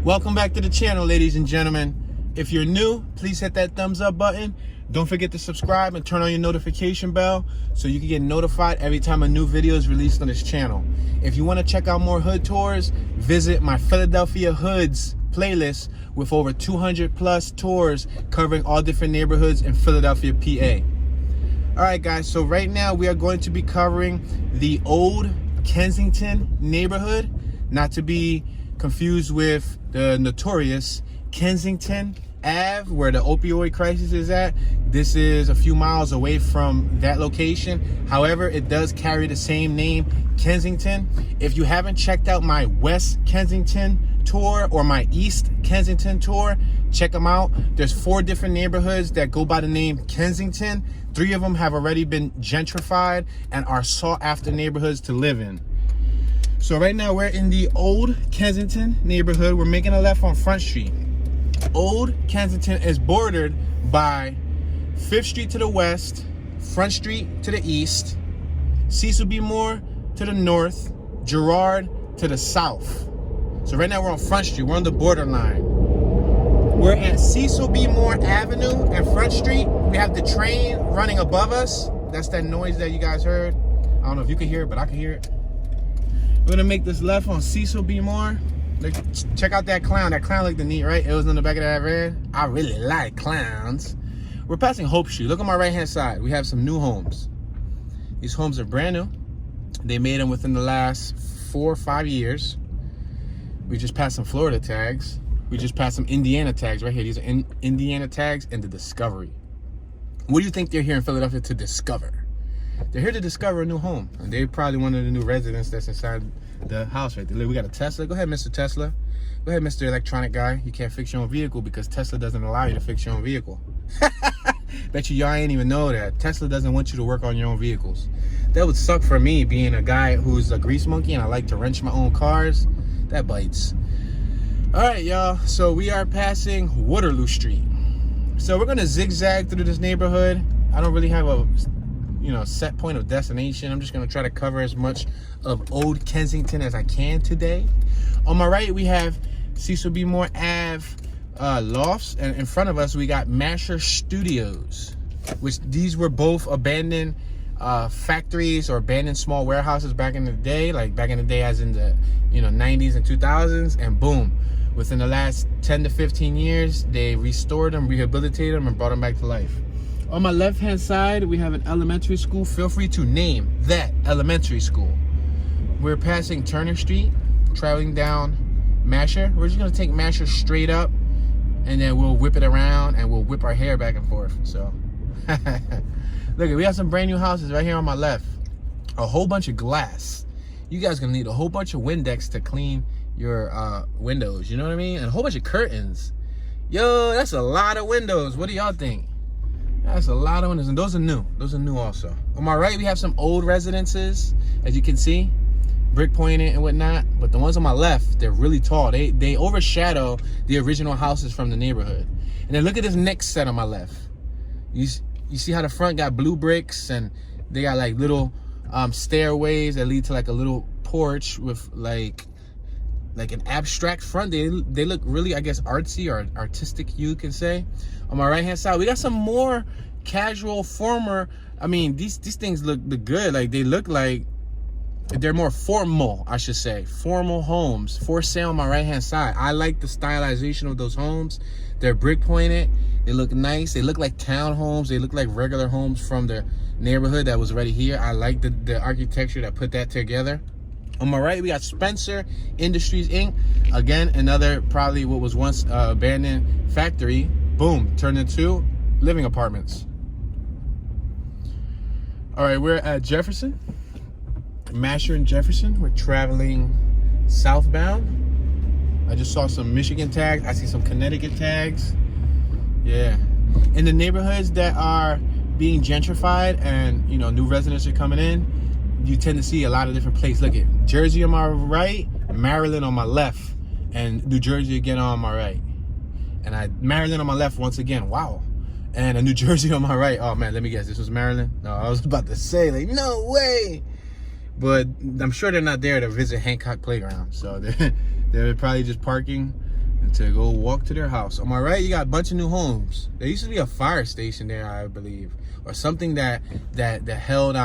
Welcome back to the channel, ladies and gentlemen. If you're new, please hit that thumbs up button. Don't forget to subscribe and turn on your notification bell so you can get notified every time a new video is released on this channel. If you want to check out more hood tours, visit my Philadelphia Hoods playlist with over 200 plus tours covering all different neighborhoods in Philadelphia, PA. All right, guys, so right now we are going to be covering the Olde Kensington neighborhood, not to be confused with the notorious Kensington Ave, where the opioid crisis is at. This is a few miles away from that location. However, it does carry the same name, Kensington. If you haven't checked out my West Kensington tour or my East Kensington tour, check them out. There's 4 different neighborhoods that go by the name Kensington. 3 of them have already been gentrified and are sought after neighborhoods to live in. So right now we're in the Olde Kensington neighborhood. We're making a left on Front Street. Olde Kensington is bordered by 5th Street to the west, Front Street to the east, Cecil B Moore to the north, Girard to the south. So right now we're on Front Street. We're on the borderline. We're at Cecil B Moore Avenue and Front Street. We have the train running above us. That's that noise that you guys heard. I don't know if you can hear it, but I can hear it. We're gonna make this left on Cecil B Moore. Like, check out that clown. That clown looked neat, right? It was in the back of that van. I really like clowns. We're passing Hope Street. Look on my right hand side. We have some new homes. These homes are brand new. They made them within the last 4 or 5 years. We just passed some Florida tags. We just passed some Indiana tags right here. These are Indiana tags and the Discovery. What do you think they're here in Philadelphia to discover? They're here to discover a new home, and they're probably one of the new residents that's inside the house right there. Look, we got a Tesla. Go ahead, Mr. Tesla. Go ahead, Mr. Electronic Guy. You can't fix your own vehicle because Tesla doesn't allow you to fix your own vehicle. Bet y'all ain't even know that. Tesla doesn't want you to work on your own vehicles. That would suck for me, being a guy who's a grease monkey and I like to wrench my own cars. That bites. All right, y'all. So we are passing Waterloo Street. So we're gonna zigzag through this neighborhood. I don't really have a set point of destination. I'm just gonna try to cover as much of Olde Kensington as I can today. On my right, we have Cecil B Moore Ave lofts, and in front of us, we got Masher Studios, which these were both abandoned factories or abandoned small warehouses back in the day, like back in the day as in the 90s and 2000s, and boom, within the last 10 to 15 years, they restored them, rehabilitated them, and brought them back to life. On my left-hand side, we have an elementary school. Feel free to name that elementary school. We're passing Turner Street, traveling down Masher. We're just gonna take Masher straight up, and then we'll whip it around, and we'll whip our hair back and forth. So, look, we have some brand new houses right here on my left. A whole bunch of glass. You guys gonna need a whole bunch of Windex to clean your windows. You know what I mean? And a whole bunch of curtains. Yo, that's a lot of windows. What do y'all think? That's a lot of windows, and those are new. Those are new also. On my right, we have some old residences, as you can see, brick pointed and whatnot. But the ones on my left, they're really tall. They overshadow the original houses from the neighborhood. And then look at this next set on my left. You see how the front got blue bricks, and they got like little stairways that lead to like a little porch with like an abstract front. They look really, I guess, artsy or artistic, you can say. On my right hand side, we got some more casual, former. I mean, these things look good. Like, they look like they're more formal, I should say. Formal homes for sale on my right hand side. I like the stylization of those homes. They're brick pointed. They look nice. They look like townhomes. They look like regular homes from the neighborhood that was already here. I like the architecture that put that together. On my right, we got Spencer Industries Inc. Again, another probably what was once abandoned factory. Boom, turned into living apartments. All right, we're at Jefferson. Masher and Jefferson. We're traveling southbound. I just saw some Michigan tags. I see some Connecticut tags. Yeah. In the neighborhoods that are being gentrified and, new residents are coming in, you tend to see a lot of different places. Look at Jersey on my right, Maryland on my left, and New Jersey again on my right. And Maryland on my left once again. Wow. And a New Jersey on my right. Oh man, let me guess. This was Maryland? No, I was about to say, like, no way. But I'm sure they're not there to visit Hancock Playground. So they're probably just parking to go walk to their house. On my right, you got a bunch of new homes. There used to be a fire station there, I believe, or something that held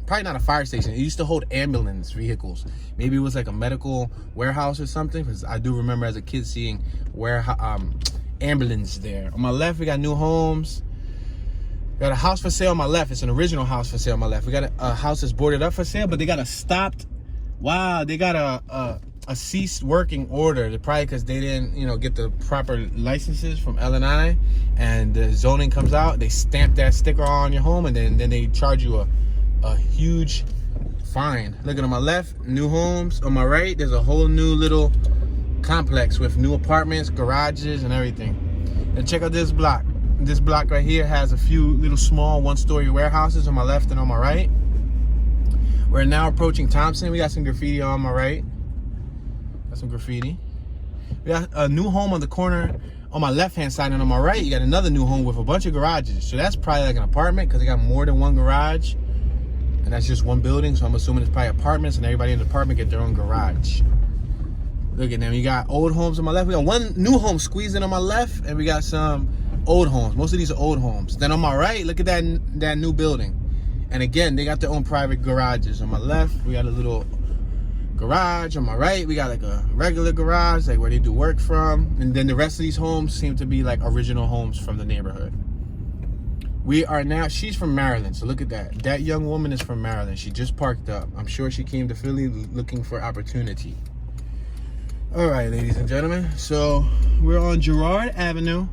probably not a fire station. It used to hold ambulance vehicles. Maybe it was like a medical warehouse or something, because I do remember as a kid seeing ambulance there. On my left, we got new homes. We got a house for sale on my left. It's an original house for sale on my left. We got a house that's boarded up for sale, but they got a stopped. Wow, they got a ceased working order. They're probably because they didn't, get the proper licenses from L&I, and the zoning comes out. They stamp that sticker on your home, and then they charge you a huge fine. Looking on my left, new homes. On my right, there's a whole new little complex with new apartments, garages, and everything. And check out this block. This block right here has a few little small one-story warehouses on my left and on my right. We're now approaching Thompson. We got some graffiti on my right. Got some graffiti. We got a new home on the corner on my left-hand side, and on my right, you got another new home with a bunch of garages. So that's probably like an apartment, because they got more than one garage. And that's just one building, so I'm assuming it's probably apartments, and everybody in the apartment get their own garage. Look at them. You got old homes on my left. We got one new home squeezed in on my left, and we got some old homes. Most of these are old homes. Then on my right, look at that new building. And again, they got their own private garages. On my left, we got a little garage. On my right, we got like a regular garage, like where they do work from. And then the rest of these homes seem to be like original homes from the neighborhood. We are now, she's from Maryland, so look at that. That young woman is from Maryland. She just parked up. I'm sure she came to Philly looking for opportunity. All right, ladies and gentlemen. So we're on Girard Avenue.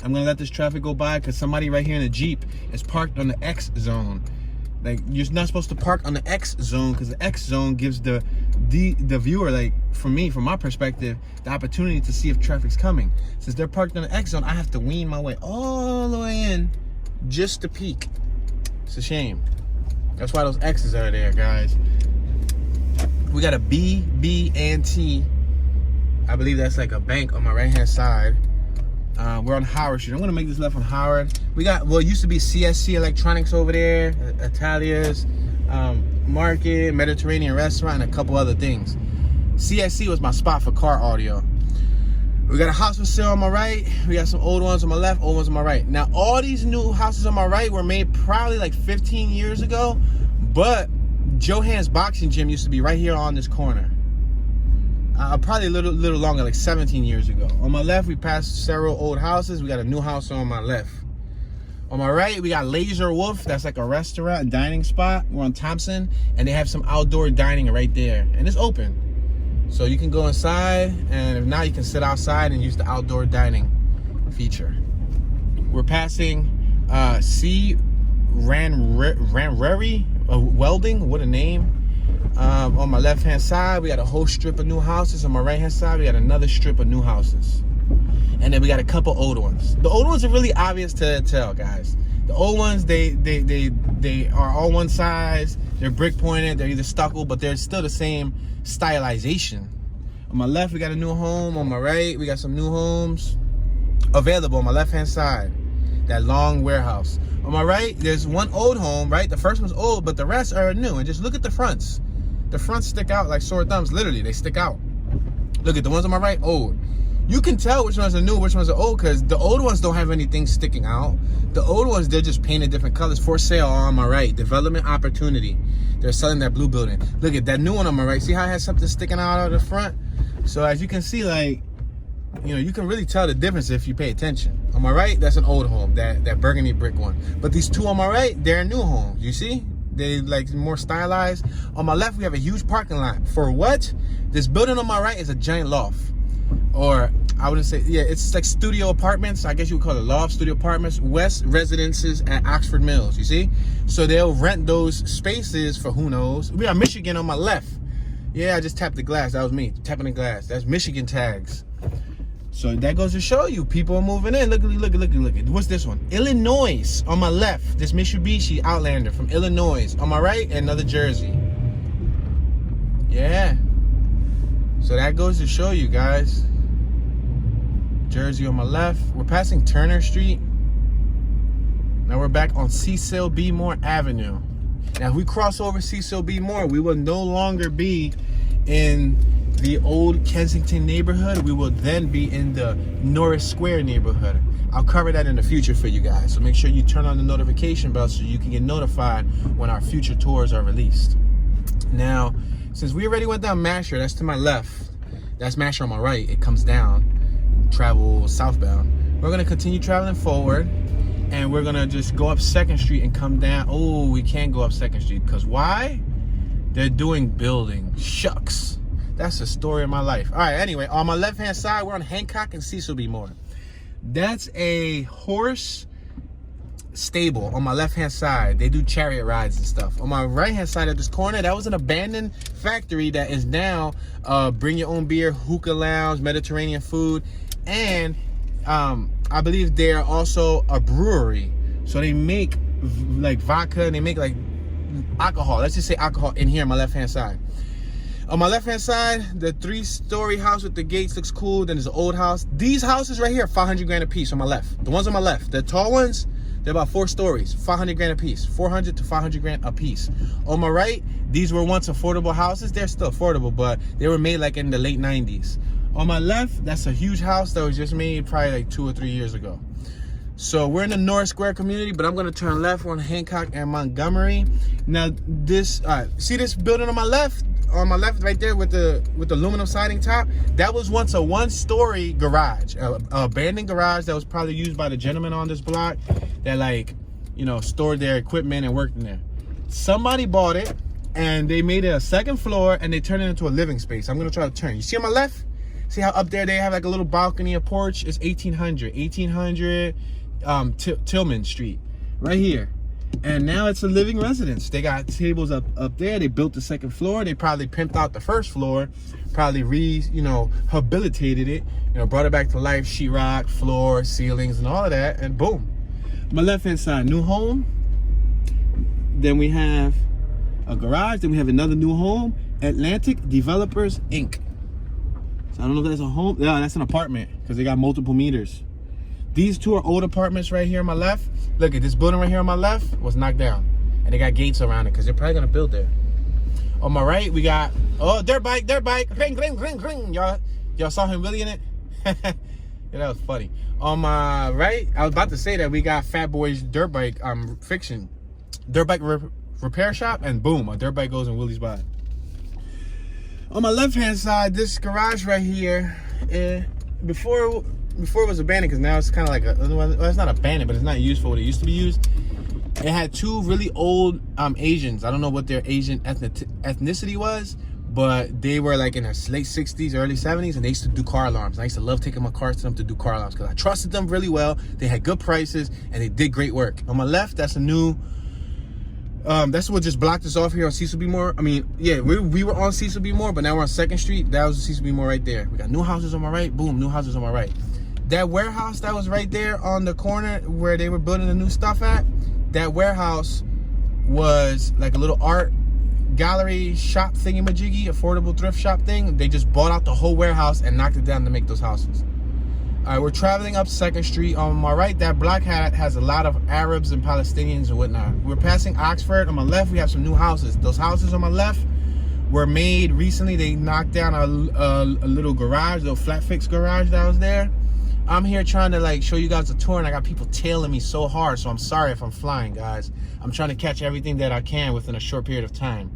I'm gonna let this traffic go by because somebody right here in a Jeep is parked on the X zone. Like, you're not supposed to park on the X zone, because the X zone gives the viewer, like, from my perspective, the opportunity to see if traffic's coming. Since they're parked on the X zone, I have to wean my way all the way in just to peek. It's a shame. That's why those X's are there, guys. We got a B&T. I believe that's like a bank on my right-hand side. We're on Howard Street. I'm gonna make this left on Howard. We got, well, it used to be CSC Electronics over there, Italia's, Market, Mediterranean Restaurant, and a couple other things. CSC was my spot for car audio. We got a house for sale on my right. We got some old ones on my left, old ones on my right. Now, all these new houses on my right were made probably like 15 years ago, but Johan's Boxing Gym used to be right here on this corner. Probably a little longer, like 17 years ago. On my left, we passed several old houses. We got a new house on my left. On my right, we got Laser Wolf. That's like a restaurant and dining spot. We're on Thompson, and they have some outdoor dining right there. And it's open. So you can go inside, and if not, you can sit outside and use the outdoor dining feature. We're passing C. Ranreri Welding. What a name. On my left-hand side, we got a whole strip of new houses. On my right-hand side, we got another strip of new houses. And then we got a couple old ones. The old ones are really obvious to tell, guys. The old ones, they are all one size. They're brick pointed. They're either stucco, but they're still the same stylization. On my left, we got a new home. On my right, we got some new homes available on my left-hand side. That long warehouse. On my right, there's one old home, right? The first one's old, but the rest are new. And just look at the fronts. The fronts stick out like sore thumbs. Literally, they stick out. Look at the ones on my right, old. You can tell which ones are new, which ones are old, because the old ones don't have anything sticking out. The old ones, they're just painted different colors. For sale on my right. Development opportunity. They're selling that blue building. Look at that new one on my right. See how it has something sticking out of the front? So as you can see, like, you can really tell the difference if you pay attention. On my right, that's an old home, that burgundy brick one. But these two on my right, they're new homes. You see? They like more stylized. On my left, we have a huge parking lot. For what? This building on my right is a giant loft. Or I wouldn't say, yeah, it's like studio apartments. I guess you would call it loft, studio apartments. West Residences at Oxford Mills, you see? So they'll rent those spaces for who knows. We got Michigan on my left. Yeah, I just tapped the glass. That was me tapping the glass. That's Michigan tags. So that goes to show you, people are moving in. Look. What's this one? Illinois on my left. This Mitsubishi Outlander from Illinois. On my right, another Jersey. Yeah. So that goes to show you, guys. Jersey on my left. We're passing Turner Street. Now we're back on Cecil B Moore Avenue. Now if we cross over Cecil B Moore, we will no longer be in the Olde Kensington neighborhood. We will then be in the Norris Square neighborhood. I'll cover that in the future for you guys. So make sure you turn on the notification bell so you can get notified when our future tours are released. Now, since we already went down Masher, that's to my left. That's Masher on my right. It comes down, travel southbound. We're gonna continue traveling forward, and we're gonna just go up 2nd Street and come down. Oh, we can't go up 2nd Street, because why? They're doing building. Shucks. That's the story of my life. All right, anyway, on my left-hand side, we're on Hancock and Cecil B Moore. That's a horse stable on my left-hand side. They do chariot rides and stuff. On my right-hand side of this corner, that was an abandoned factory that is now bring your own beer, hookah lounge, Mediterranean food, and I believe they're also a brewery. So they make like vodka and they make like alcohol. Let's just say alcohol in here on my left-hand side. On my left-hand side, the 3-story house with the gates looks cool. Then there's an old house. These houses right here are 500 grand a piece on my left. The ones on my left, the tall ones, they're about 4 stories, 500 grand a piece, 400 to 500 grand a piece. On my right, these were once affordable houses. They're still affordable, but they were made like in the late 90s. On my left, that's a huge house that was just made probably like 2 or 3 years ago. So we're in the Norris Square community, but I'm gonna turn left. We're on Hancock and Montgomery. Now this, see this building on my left? On my left right there with the aluminum siding top, that was once a 1-story garage, a abandoned garage that was probably used by the gentleman on this block that, like, you know, stored their equipment and worked in there. Somebody bought it and they made it a 2nd floor and they turned it into a living space. I'm gonna try to turn. You see on my left? See how up there they have like a little balcony, a porch? It's 1800 Tillman Street right here. And now it's a living residence. They got tables up there. They built the 2nd floor. They probably pimped out the 1st floor, probably rehabilitated it, brought it back to life, sheetrock, floor, ceilings, and all of that, and boom. My left-hand side, new home. Then we have a garage. Then we have another new home, Atlantic Developers, Inc. So I don't know if that's a home. Yeah, that's an apartment because they got multiple meters. These 2 are old apartments right here on my left. Look at this building right here on my left was knocked down. And they got gates around it because they're probably going to build there. On my right, we got, oh, dirt bike. Ring, ring, ring, ring. Y'all saw him really in it? Yeah, that was funny. On my right, I was about to say that we got Fat Boy's dirt bike fiction. Dirt bike repair shop, and boom, a dirt bike goes in Willie's by. On my left-hand side, this garage right here, before it was abandoned, because now it's kind of like well, it's not abandoned, but it's not used for what it used to be used. It had 2 really old Asians. I don't know what their Asian ethnicity was, but they were like in their late 60s, early 70s, and they used to do car alarms. I used to love taking my cars to them to do car alarms because I trusted them really well. They had good prices and they did great work. On my left, that's a new, that's what just blocked us off here on Cecil B Moore. I mean, yeah, we were on Cecil B Moore, but now we're on 2nd Street. That was Cecil B Moore right there. We got new houses on my right, boom, new houses on my right. That warehouse that was right there on the corner where they were building the new stuff at, that warehouse was like a little art gallery shop thingy-majiggy, affordable thrift shop thing. They just bought out the whole warehouse and knocked it down to make those houses. All right, we're traveling up 2nd Street. On my right, that block has a lot of Arabs and Palestinians and whatnot. We're passing Oxford. On my left, we have some new houses. Those houses on my left were made recently. They knocked down a little garage, a little flat fix garage that was there. I'm here trying to like show you guys a tour, and I got people tailing me so hard, so I'm sorry if I'm flying, guys. I'm trying to catch everything that I can within a short period of time.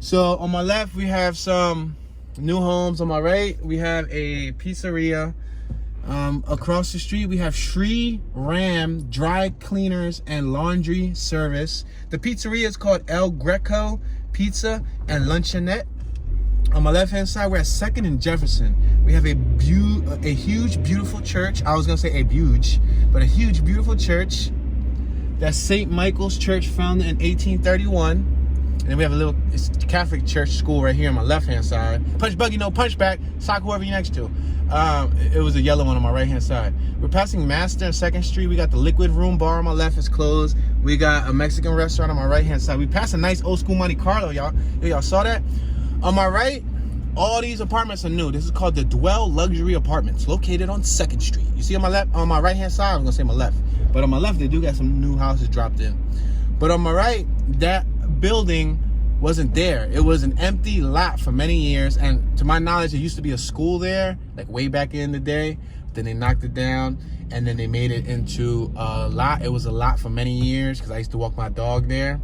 So on my left, we have some new homes. On my right, we have a pizzeria. Across the street, we have Sri Ram Dry Cleaners and Laundry Service. The pizzeria is called El Greco Pizza and Luncheonette. On my left-hand side, we're at 2nd and Jefferson. We have a huge, beautiful church. I was gonna say a huge, but a huge, beautiful church. That's St. Michael's Church, founded in 1831. And then we have a little Catholic church school right here on my left-hand side. Punch buggy, no punch back. Sock whoever you're next to. It was a yellow one on my right-hand side. We're passing Master and 2nd Street. We got the Liquid Room bar on my left is closed. We got a Mexican restaurant on my right-hand side. We passed a nice old school Monte Carlo, y'all. Y'all saw that? On my right, all these apartments are new. This is called the Dwell Luxury Apartments, located on 2nd Street. You see on my left, on my right-hand side, I'm gonna say my left, but on my left, they do got some new houses dropped in. But on my right, that building wasn't there. It was an empty lot for many years, and to my knowledge, there used to be a school there, like way back in the day. Then they knocked it down, and then they made it into a lot. It was a lot for many years because I used to walk my dog there.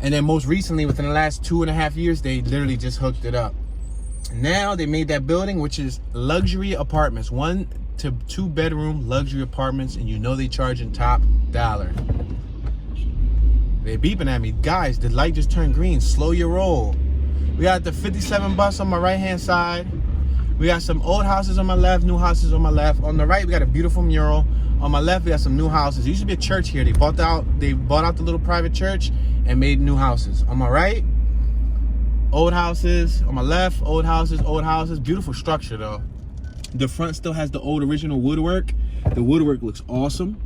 And then most recently, within the last 2.5 years, they literally just hooked it up. Now they made that building, which is luxury apartments, 1 to 2 bedroom luxury apartments, and you know they charging top dollar. They're beeping at me. Guys, the light just turned green. Slow your roll. We got the 57 bus on my right-hand side. We got some old houses on my left, new houses on my left. On the right, we got a beautiful mural. On my left, we got some new houses. There used to be a church here. They bought out the little private church and made new houses. On my right, old houses. On my left, old houses, old houses. Beautiful structure, though. The front still has the old original woodwork. The woodwork looks awesome.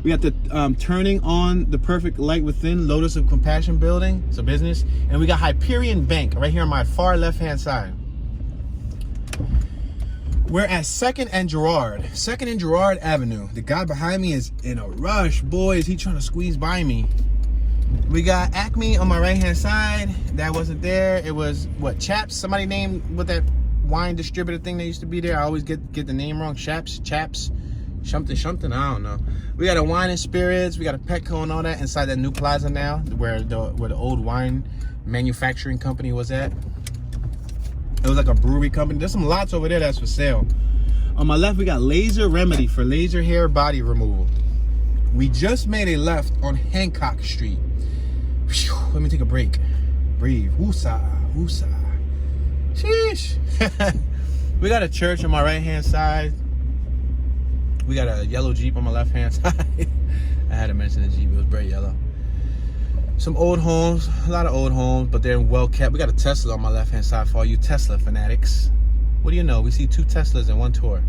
We got the turning on the perfect light within Lotus of Compassion building. It's a business. And we got Hyperion Bank right here on my far left-hand side. We're at 2nd and Girard. 2nd and Girard Avenue. The guy behind me is in a rush. Boy, is he trying to squeeze by me. We got Acme on my right-hand side. That wasn't there. It was, what, Chaps? Somebody named with that wine distributor thing that used to be there. I always get the name wrong. Chaps? Something, I don't know. We got a wine and spirits. We got a Petco and all that inside that new plaza now, where the old wine manufacturing company was at. It was like a brewery company. There's some lots over there that's for sale. On my left, we got Laser Remedy for laser hair body removal. We just made a left on Hancock Street. Whew, let me take a break. Breathe. Woosah, woosah. Sheesh. We got a church on my right-hand side. We got a yellow Jeep on my left-hand side. I had to mention the Jeep. It was bright yellow. Some old homes, a lot of old homes, but they're well kept. We got a Tesla on my left-hand side for all you Tesla fanatics. What do you know? We see 2 Teslas in one tour.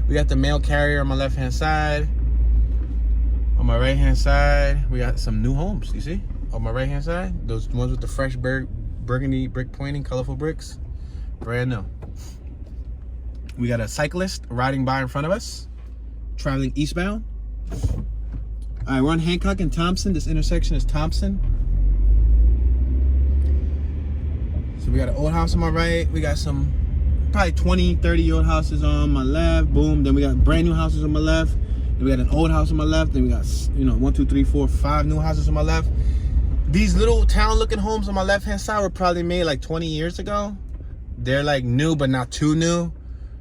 We got the mail carrier on my left-hand side. On my right-hand side, we got some new homes, you see? On my right-hand side, those ones with the fresh burgundy brick pointing, colorful bricks. Brand new. We got a cyclist riding by in front of us, traveling eastbound. All right, we're on Hancock and Thompson. This intersection is Thompson. So we got an old house on my right. We got some probably 20, 30 old houses on my left. Boom. Then we got brand new houses on my left. Then we got an old house on my left. Then we got, 1, 2, 3, 4, 5 new houses on my left. These little town-looking homes on my left-hand side were probably made like 20 years ago. They're like new, but not too new.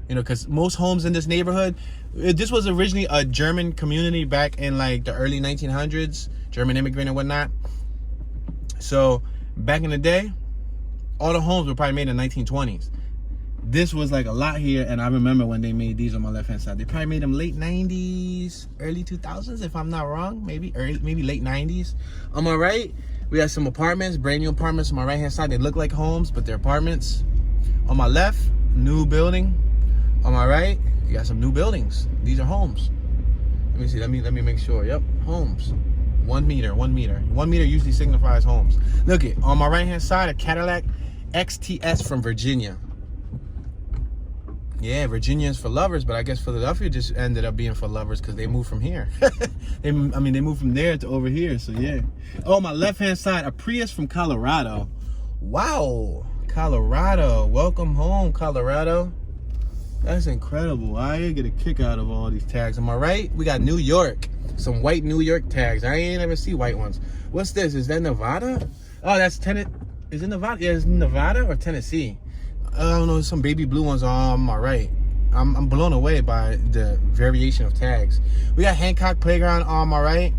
Because most homes in this neighborhood, this was originally a German community back in like the early 1900s, German immigrant and whatnot. So back in the day, all the homes were probably made in the 1920s. This was like a lot here, and I remember when they made these on my left-hand side. They probably made them late 90s, early 2000s, if I'm not wrong. Maybe late 90s. On my right, we have some apartments, brand new apartments on my right-hand side. They look like homes, but they're apartments. On my left, new building. On my right, you got some new buildings. These are homes. Let me see. Let me make sure. Yep, homes. 1 meter. 1 meter. 1 meter usually signifies homes. Look it. On my right-hand side, a Cadillac XTS from Virginia. Yeah, Virginia is for lovers, but I guess Philadelphia just ended up being for lovers because they moved from here. they moved from there to over here. So yeah. Oh, my left-hand side, a Prius from Colorado. Wow, Colorado. Welcome home, Colorado. That's incredible. I get a kick out of all these tags. On my right, we got New York. Some white New York tags. I ain't ever see white ones. What's this? Is that Nevada? Oh, that's Tennessee. Is it Nevada? Yeah, is it Nevada or Tennessee? I don't know. Some baby blue ones on my right. I'm blown away by the variation of tags. We got Hancock Playground on my right.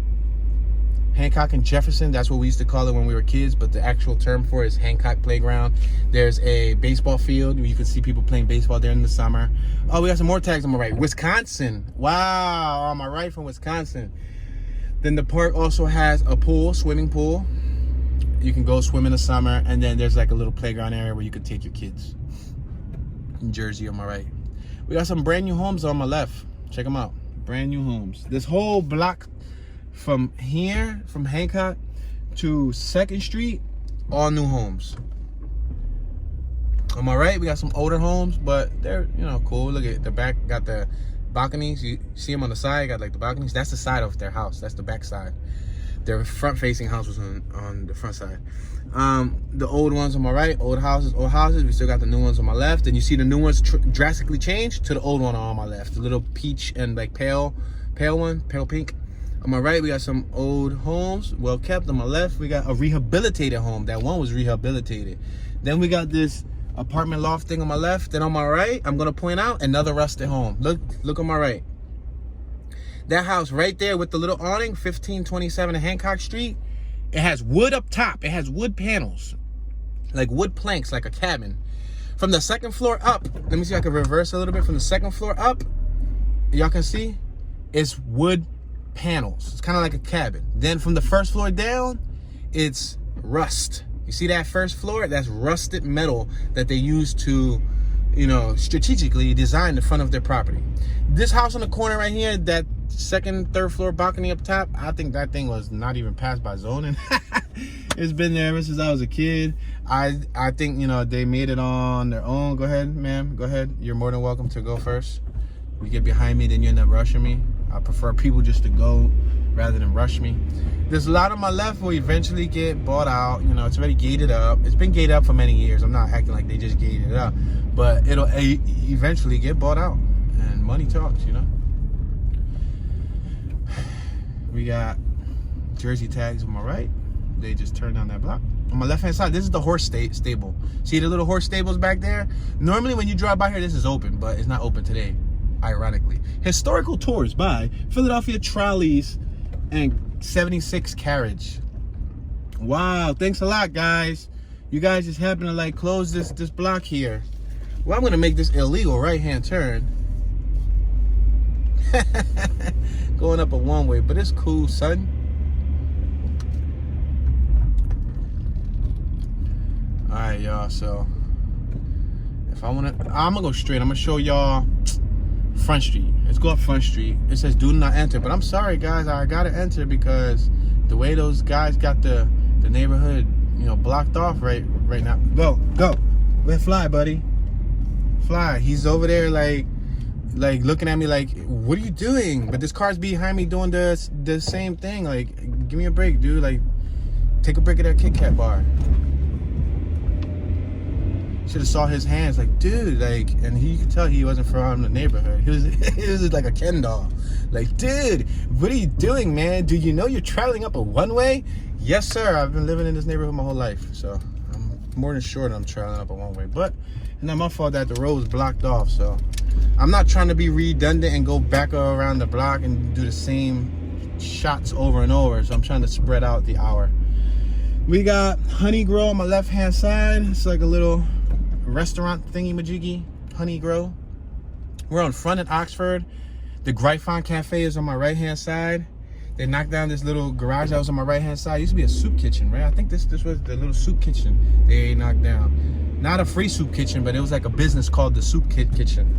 Hancock and Jefferson, that's what we used to call it when we were kids, but the actual term for it is Hancock Playground. There's a baseball field where you can see people playing baseball there in the summer. Oh, we got some more tags on my right. Wisconsin. Wow, on my right from Wisconsin. Then the park also has a pool, swimming pool. You can go swim in the summer, and then there's like a little playground area where you could take your kids. In Jersey on my right. We got some brand new homes on my left. Check them out. Brand new homes. This whole block from here, from Hancock to 2nd Street, all new homes. On my right, we got some older homes, but they're, cool. Look at the back, got the balconies. You see them on the side, got like the balconies. That's the side of their house. That's the back side. Their front-facing house was on the front side. The old ones on my right, old houses. We still got the new ones on my left, and you see the new ones drastically changed to the old one on my left. The little peach and like pale pink. On my right, we got some old homes, well kept. On my left, we got a rehabilitated home. That one was rehabilitated. Then we got this apartment loft thing on my left. Then on my right, I'm gonna point out another rusted home. Look on my right. That house right there with the little awning, 1527 Hancock Street. It has wood up top. It has wood panels, like wood planks, like a cabin. From the second floor up, let me see if I can reverse a little bit. From the second floor up, y'all can see, it's wood panels. It's kind of like a cabin. Then from the first floor down, it's rust. You see that first floor? That's rusted metal that they use to, you know, strategically design the front of their property. This house on the corner right here, that second, third floor balcony up top, I think that thing was not even passed by zoning. It's been there ever since I was a kid. I think, you know, they made it on their own. Go ahead, ma'am. Go ahead. You're more than welcome to go first. You get behind me, then you end up rushing me. I prefer people just to go rather than rush me. There's a lot on my left will eventually get bought out. You know, it's already gated up. It's been gated up for many years. I'm not acting like they just gated it up, but it'll eventually get bought out, and money talks, you know. We got Jersey tags on my right. They just turned down that block. On my left-hand side, this is the horse stable. See the little horse stables back there? Normally when you drive by here, this is open, but it's not open today, ironically. Historical tours by Philadelphia Trolleys and 76 Carriage. Wow, thanks a lot, guys. You guys just happen to like close this block here. Well, I'm gonna make this illegal right-hand turn. Going up a one-way, but it's cool, son. All right, y'all, so if I'm gonna go straight. I'm gonna show y'all Front Street. Let's go up Front Street. It says do not enter, but I'm sorry, guys, I gotta enter because the way those guys got the neighborhood, you know, blocked off right now. Go. Let fly, buddy. Fly. He's over there like looking at me like, what are you doing? But this car's behind me doing the same thing. Like, give me a break, dude. Like, take a break of that Kit Kat bar. Should have saw his hands, like, dude, like, and you could tell he wasn't from the neighborhood. He was like a Ken doll. Like, dude, what are you doing, man? Do you know you're traveling up a one-way? Yes, sir. I've been living in this neighborhood my whole life, so I'm more than sure that I'm traveling up a one-way. But it's not my fault that the road was blocked off, so I'm not trying to be redundant and go back around the block and do the same shots over and over. So I'm trying to spread out the hour. We got Honey Grow on my left-hand side. It's like a little restaurant thingy-majiggy, Honey Grow. We're on Front at Oxford. The Gravitate Cafe is on my right-hand side. They knocked down this little garage that was on my right-hand side. It used to be a soup kitchen, right? I think this was the little soup kitchen they knocked down. Not a free soup kitchen, but it was like a business called the Soup Kitchen.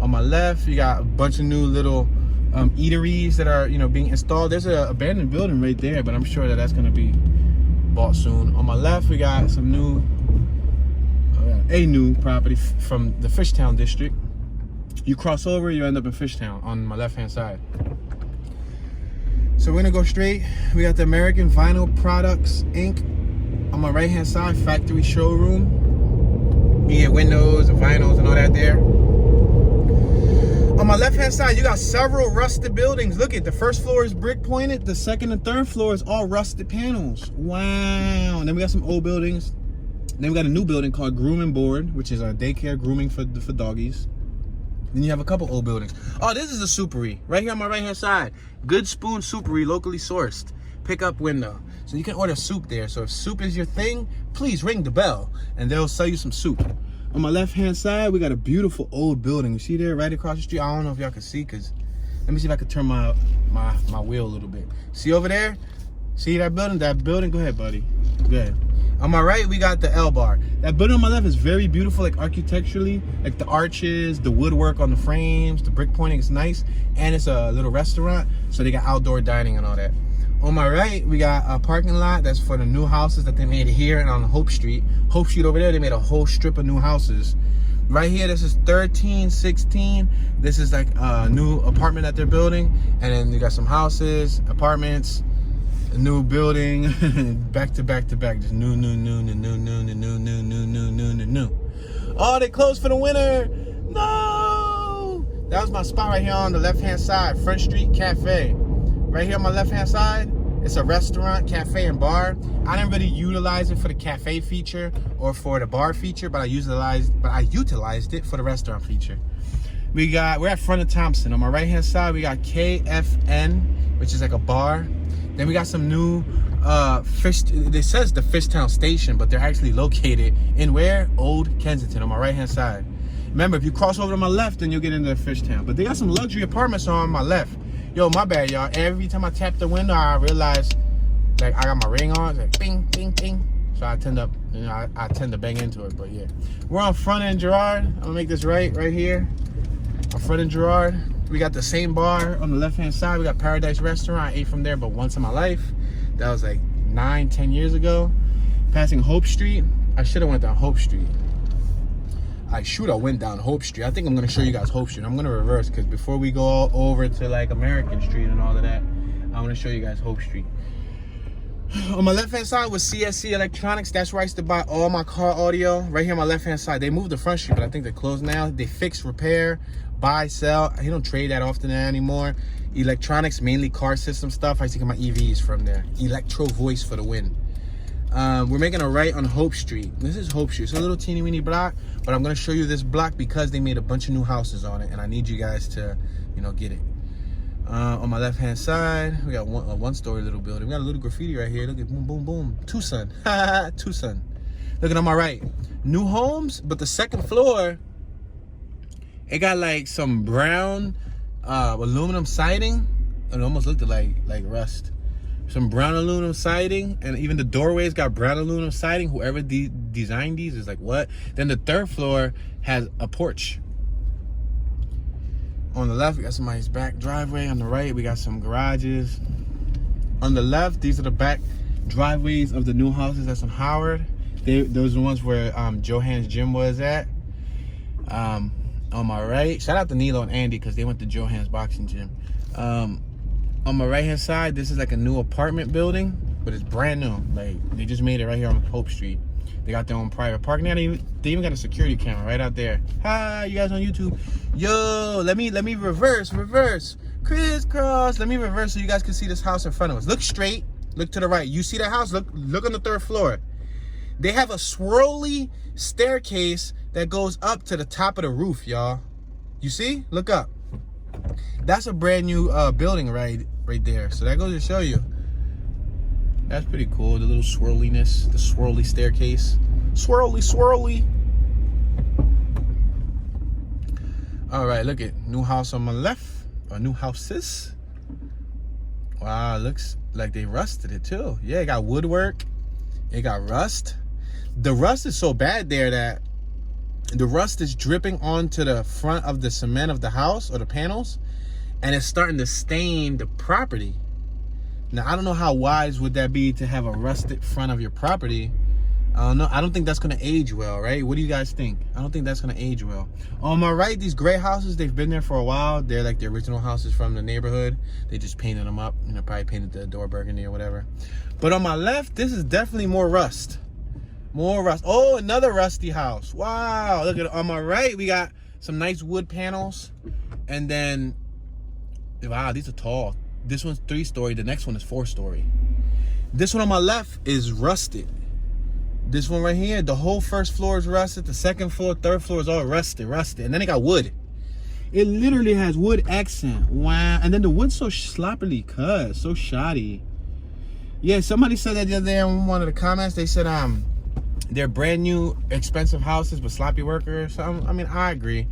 On my left, you got a bunch of new little eateries that are, you know, being installed. There's an abandoned building right there, but I'm sure that that's going to be bought soon. On my left, we got some a new property from the Fishtown district. You cross over, you end up in Fishtown on my left-hand side. So we're gonna go straight. We got the American Vinyl Products Inc. on my right-hand side, factory showroom. You get windows and vinyls and all that there. On my left-hand side, you got several rusted buildings. Look at the first floor is brick pointed. The second and third floor is all rusted panels. Wow. And then we got some old buildings. Then we got a new building called Groom and Board, which is a daycare grooming for doggies. Then you have a couple old buildings. Oh, this is a soupery right here on my right-hand side. Good Spoon Soupery, locally sourced. Pickup window. So you can order soup there. So if soup is your thing, please ring the bell and they'll sell you some soup. On my left-hand side, we got a beautiful old building. You see there, right across the street? I don't know if y'all can see, because let me see if I can turn my wheel a little bit. See over there? See that building? That building? Go ahead, buddy. Go ahead. On my right, we got the L bar. That building on my left is very beautiful, like architecturally, like the arches, the woodwork on the frames, the brick pointing is nice, and it's a little restaurant, so they got outdoor dining and all that. On my right, we got a parking lot that's for the new houses that they made here and on Hope Street. Hope Street over there, they made a whole strip of new houses. Right here, this is 1316. This is like a new apartment that they're building, and then you got some houses, apartments, A new building, back to back, just new. Oh, they closed for the winter. No! That was my spot right here on the left-hand side, Front Street Cafe. Right here on my left-hand side, it's a restaurant, cafe, and bar. I didn't really utilize it for the cafe feature or for the bar feature, but I utilized it for the restaurant feature. We're at front of Thompson. On my right-hand side, we got KFN, which is like a bar. Then we got some new it says the Fishtown station, but they're actually located in where? Olde Kensington, on my right-hand side. Remember, if you cross over to my left, then you'll get into Fishtown. But they got some luxury apartments on my left. Yo, my bad, y'all. Every time I tap the window, I realize, like, I got my ring on. It's like, bing, bing, bing. So I tend to bang into it, but yeah. We're on front end Girard. I'm gonna make this right here. On front end Girard. We got the same bar on the left-hand side. We got Paradise Restaurant. I ate from there, but once in my life. That was like 9-10 years ago. Passing Hope Street. I should have went down Hope Street. I went down Hope Street. I think I'm gonna show you guys Hope Street. I'm gonna reverse, because before we go all over to like American Street and all of that, I wanna show you guys Hope Street. On my left-hand side was CSC Electronics. That's where I used to buy all my car audio. Right here on my left-hand side. They moved the Front Street, but I think they're closed now. They fix, repair, buy, sell. He don't trade that often anymore. Electronics, mainly car system stuff. I used to get my EVs from there. Electro Voice for the win. We're making a right on Hope Street. This is Hope Street. It's a little teeny weeny block, but I'm gonna show you this block because they made a bunch of new houses on it, and I need you guys to, get it. On my left-hand side, we got a one-story little building. We got a little graffiti right here. Look at boom, boom, boom. Tucson. Tucson. Looking on my right. New homes, but the second floor, it got like some brown aluminum siding. It almost looked like rust. Some brown aluminum siding, and even the doorways got brown aluminum siding. Whoever designed these is like, what? Then the third floor has a porch. On the left, we got somebody's back driveway. On the right, we got some garages. On the left, these are the back driveways of the new houses that's on Howard. Those are the ones where Johan's gym was at. On my right, shout out to Nilo and Andy because they went to Johan's boxing gym. On my right hand side, this is like a new apartment building, but it's brand new. Like, they just made it right here on Hope Street. They got their own private parking. They even got a security camera right out there. Hi, you guys on YouTube. Yo, let me reverse, crisscross. Let me reverse so you guys can see this house in front of us. Look straight, look to the right. You see that house? Look on the third floor. They have a swirly staircase that goes up to the top of the roof, y'all. You see? Look up. That's a brand new building right there. So that goes to show you. That's pretty cool. The little swirliness, the swirly staircase. Swirly. All right, look at new house on my left. Or new houses. Wow, looks like they rusted it too. Yeah, it got woodwork. It got rust. The rust is so bad there that the rust is dripping onto the front of the cement of the house or the panels, and it's starting to stain the property. Now, I don't know how wise would that be to have a rusted front of your property. I don't know. I don't think that's going to age well, right? What do you guys think? I don't think that's going to age well. On my right, these gray houses, they've been there for a while. They're like the original houses from the neighborhood. They just painted them up. Probably painted the door burgundy or whatever. But on my left, this is definitely more rust. More rust. Oh, another rusty house. Wow. Look at it. On my right, we got some nice wood panels. And then, wow, these are tall. This one's 3-story. The next one is 4-story. This one on my left is rusted. This one right here, the whole first floor is rusted. The second floor, third floor is all rusted. And then it got wood. It literally has wood accent. Wow. And then the wood's so sloppily cut. So shoddy. Yeah, somebody said that the other day in one of the comments. They said, they're brand new, expensive houses, but sloppy workers. So, I mean, I agree.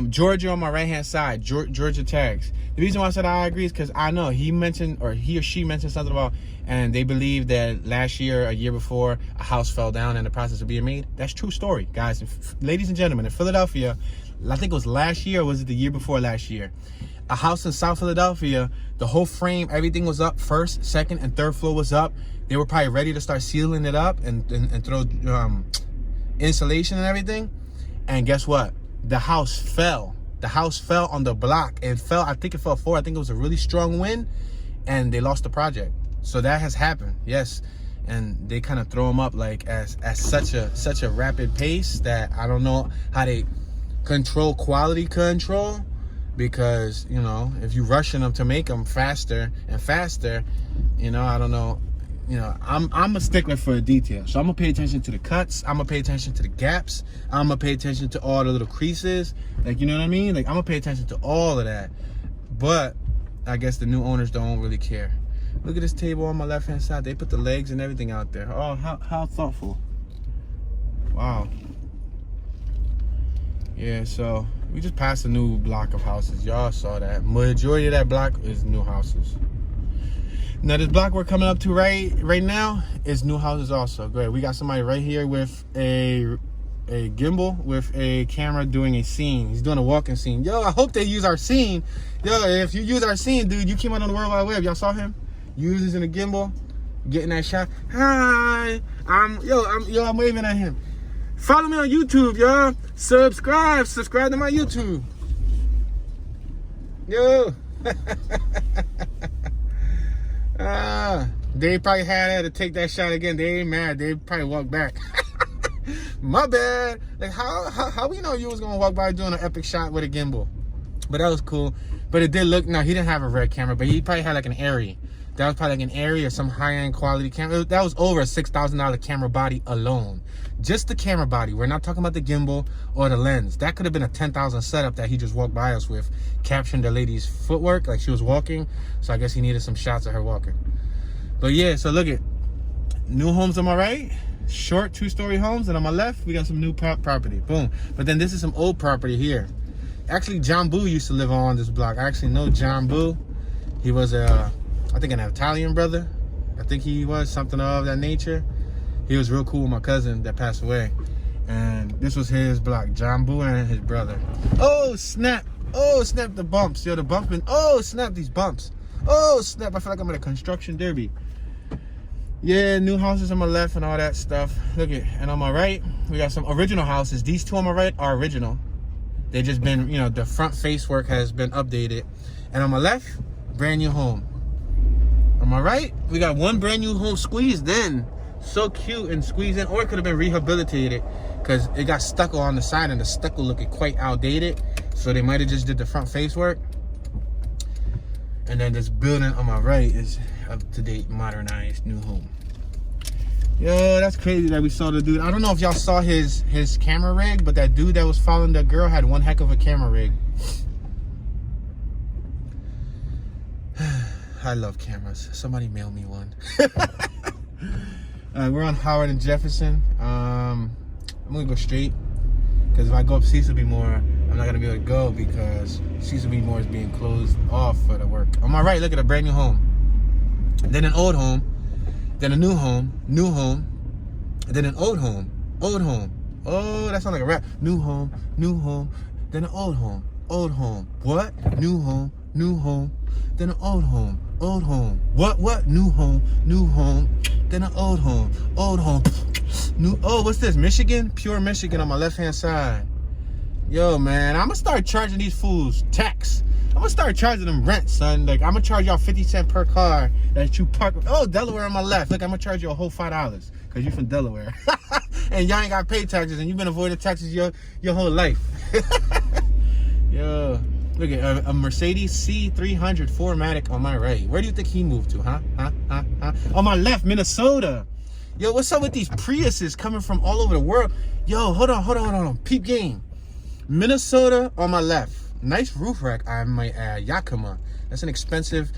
Georgia on my right-hand side, Georgia tags. The reason why I said I agree is because I know he mentioned, or he or she mentioned something about, and they believe that last year, a year before, a house fell down in the process of being made. That's true story, guys. Ladies and gentlemen, in Philadelphia, I think it was last year, or was it the year before last year? A house in South Philadelphia, the whole frame, everything was up. First, second, and third floor was up. They were probably ready to start sealing it up and throw insulation and everything. And guess what? The house fell. The house fell on the block and fell. I think it fell forward. I think it was a really strong wind, and they lost the project. So that has happened, yes. And they kind of throw them up like as such a rapid pace that I don't know how they control quality control, because, you know, if you rushing them to make them faster and faster, you know, I don't know. You know, I'm a stickler for the detail. So I'm gonna pay attention to the cuts. I'm gonna pay attention to the gaps. I'm gonna pay attention to all the little creases. Like, you know what I mean? Like, I'm gonna pay attention to all of that. But I guess the new owners don't really care. Look at this table on my left-hand side. They put the legs and everything out there. Oh, how thoughtful. Wow. Yeah, so we just passed a new block of houses. Y'all saw that. Majority of that block is new houses. Now, this block we're coming up to right now is new houses also. Great. We got somebody right here with a gimbal with a camera doing a scene. He's doing a walking scene. Yo, I hope they use our scene. Yo, if you use our scene, dude, you came out on the World Wide Web. Y'all saw him? Using a gimbal, getting that shot. Hi, I'm waving at him. Follow me on YouTube, y'all. Subscribe to my YouTube. Yo. They probably had to take that shot again. They ain't mad. They probably walked back. My bad. Like, how we know you was gonna walk by doing an epic shot with a gimbal? But that was cool. But it did look. No, he didn't have a red camera, but he probably had like an airy. That was probably like an airy or some high-end quality camera. That was over a $6,000 camera body alone. Just the camera body. We're not talking about the gimbal or the lens. That could have been a $10,000 setup that he just walked by us with, capturing the lady's footwork like she was walking. So I guess he needed some shots of her walking. But yeah, so look at new homes on my right, short 2-story homes, and on my left we got some new property. Boom. But then this is some old property here. Actually, John Boo used to live on this block. I actually know John Boo. He was I think an Italian brother. I think he was something of that nature. He was real cool with my cousin that passed away. And this was his block, John Boo and his brother. Oh, snap. Oh, snap the bumps. Yo, the bumping. Oh, snap these bumps. Oh, snap. I feel like I'm at a construction derby. Yeah, new houses on my left and all that stuff. Look at, and on my right, we got some original houses. These two on my right are original. They just been, you know, the front face work has been updated. And on my left, brand new home. On my right, we got one brand new home squeezed in. So cute and squeezed in. Or it could have been rehabilitated because it got stucco on the side and the stucco looking quite outdated. So they might have just did the front face work. And then this building on my right is up-to-date, modernized, new home. Yo, that's crazy that we saw the dude. I don't know if y'all saw his camera rig, but that dude that was following the girl had one heck of a camera rig. I love cameras. Somebody mail me one. We're on Howard and Jefferson. I'm gonna go straight because if I go up Cecil B Moore, I'm not gonna be able to go because Cecil B Moore is being closed off for the work. On my right, look at a brand new home. Then an old home. Then a new home. And then an old home. Oh, that sounds like a rap. New home. Then an old home. What? New home. Then an old home. What? New home. Then an old home. Oh, what's this? Michigan? Pure Michigan on my left-hand side. Yo, man, I'm gonna start charging these fools tax. I'm gonna start charging them rent, son. Like, I'm gonna charge y'all 50 cents per car that you park. Oh, Delaware on my left. Look, I'm gonna charge you a whole $5 because you're from Delaware. And y'all ain't got to pay taxes, and you've been avoiding taxes your whole life. Yo, look at a Mercedes C300 4MATIC on my right. Where do you think he moved to, huh? On my left, Minnesota. Yo, what's up with these Priuses coming from all over the world? Yo, hold on. Peep game. Minnesota on my left. Nice roof rack, I might add. Yakima. That's an expensive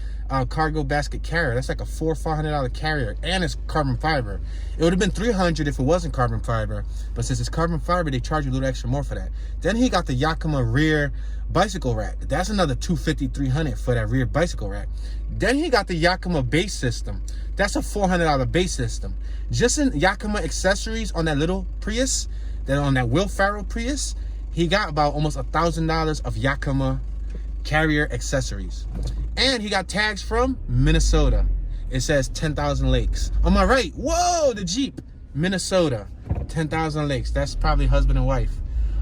cargo basket carrier. That's like a $400 carrier, and it's carbon fiber. It would have been $300 if it wasn't carbon fiber, but since it's carbon fiber, they charge you a little extra more for that. Then he got the Yakima rear bicycle rack. That's another $250, $300 for that rear bicycle rack. Then he got the Yakima base system. That's a $400 base system. Just in Yakima accessories on that little Prius, on that Will Ferrell Prius, he got about almost $1,000 of Yakima carrier accessories. And he got tags from Minnesota. It says 10,000 lakes. On my right, whoa, the Jeep. Minnesota, 10,000 lakes. That's probably husband and wife.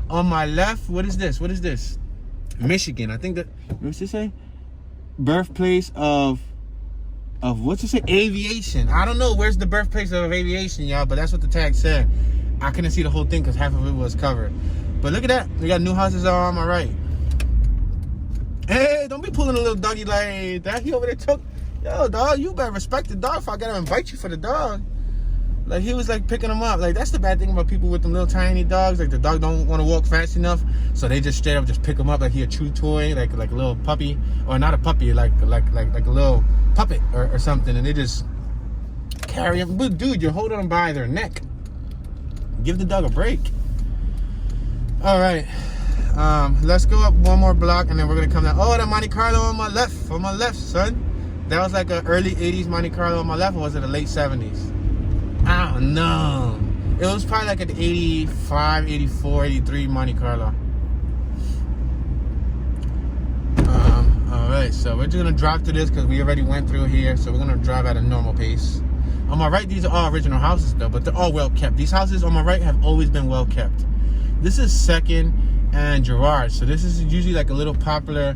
On my left, what is this? Michigan. I think that, what's this say? Birthplace of of, what's it say? Aviation. I don't know where's the birthplace of aviation, y'all, but that's what the tag said. I couldn't see the whole thing because half of it was covered. But look at that. We got new houses all on my right. Hey, don't be pulling a little doggy like that. He over there took. Yo, dog, you better respect the dog if I gotta invite you for the dog. Like, he was like picking him up. Like, that's the bad thing about people with them little tiny dogs. Like, the dog don't want to walk fast enough, so they just straight up just pick him up like he a chew toy, like a little puppy, or not a puppy, like a little puppet or something, and they just carry him. But dude, you're holding them by their neck. Give the dog a break. All right, let's go up one more block, and then we're gonna come down. Oh, the Monte Carlo on my left, son. That was like an early 80s Monte Carlo on my left, or was it the late 70s? I don't know. It was probably like an 85, 84, 83 Monte Carlo. Alright, so we're just gonna drive to this because we already went through here, so we're gonna drive at a normal pace. On my right, these are all original houses though, but they're all well kept. These houses on my right have always been well kept. This is 2nd and Girard, so this is usually like a little popular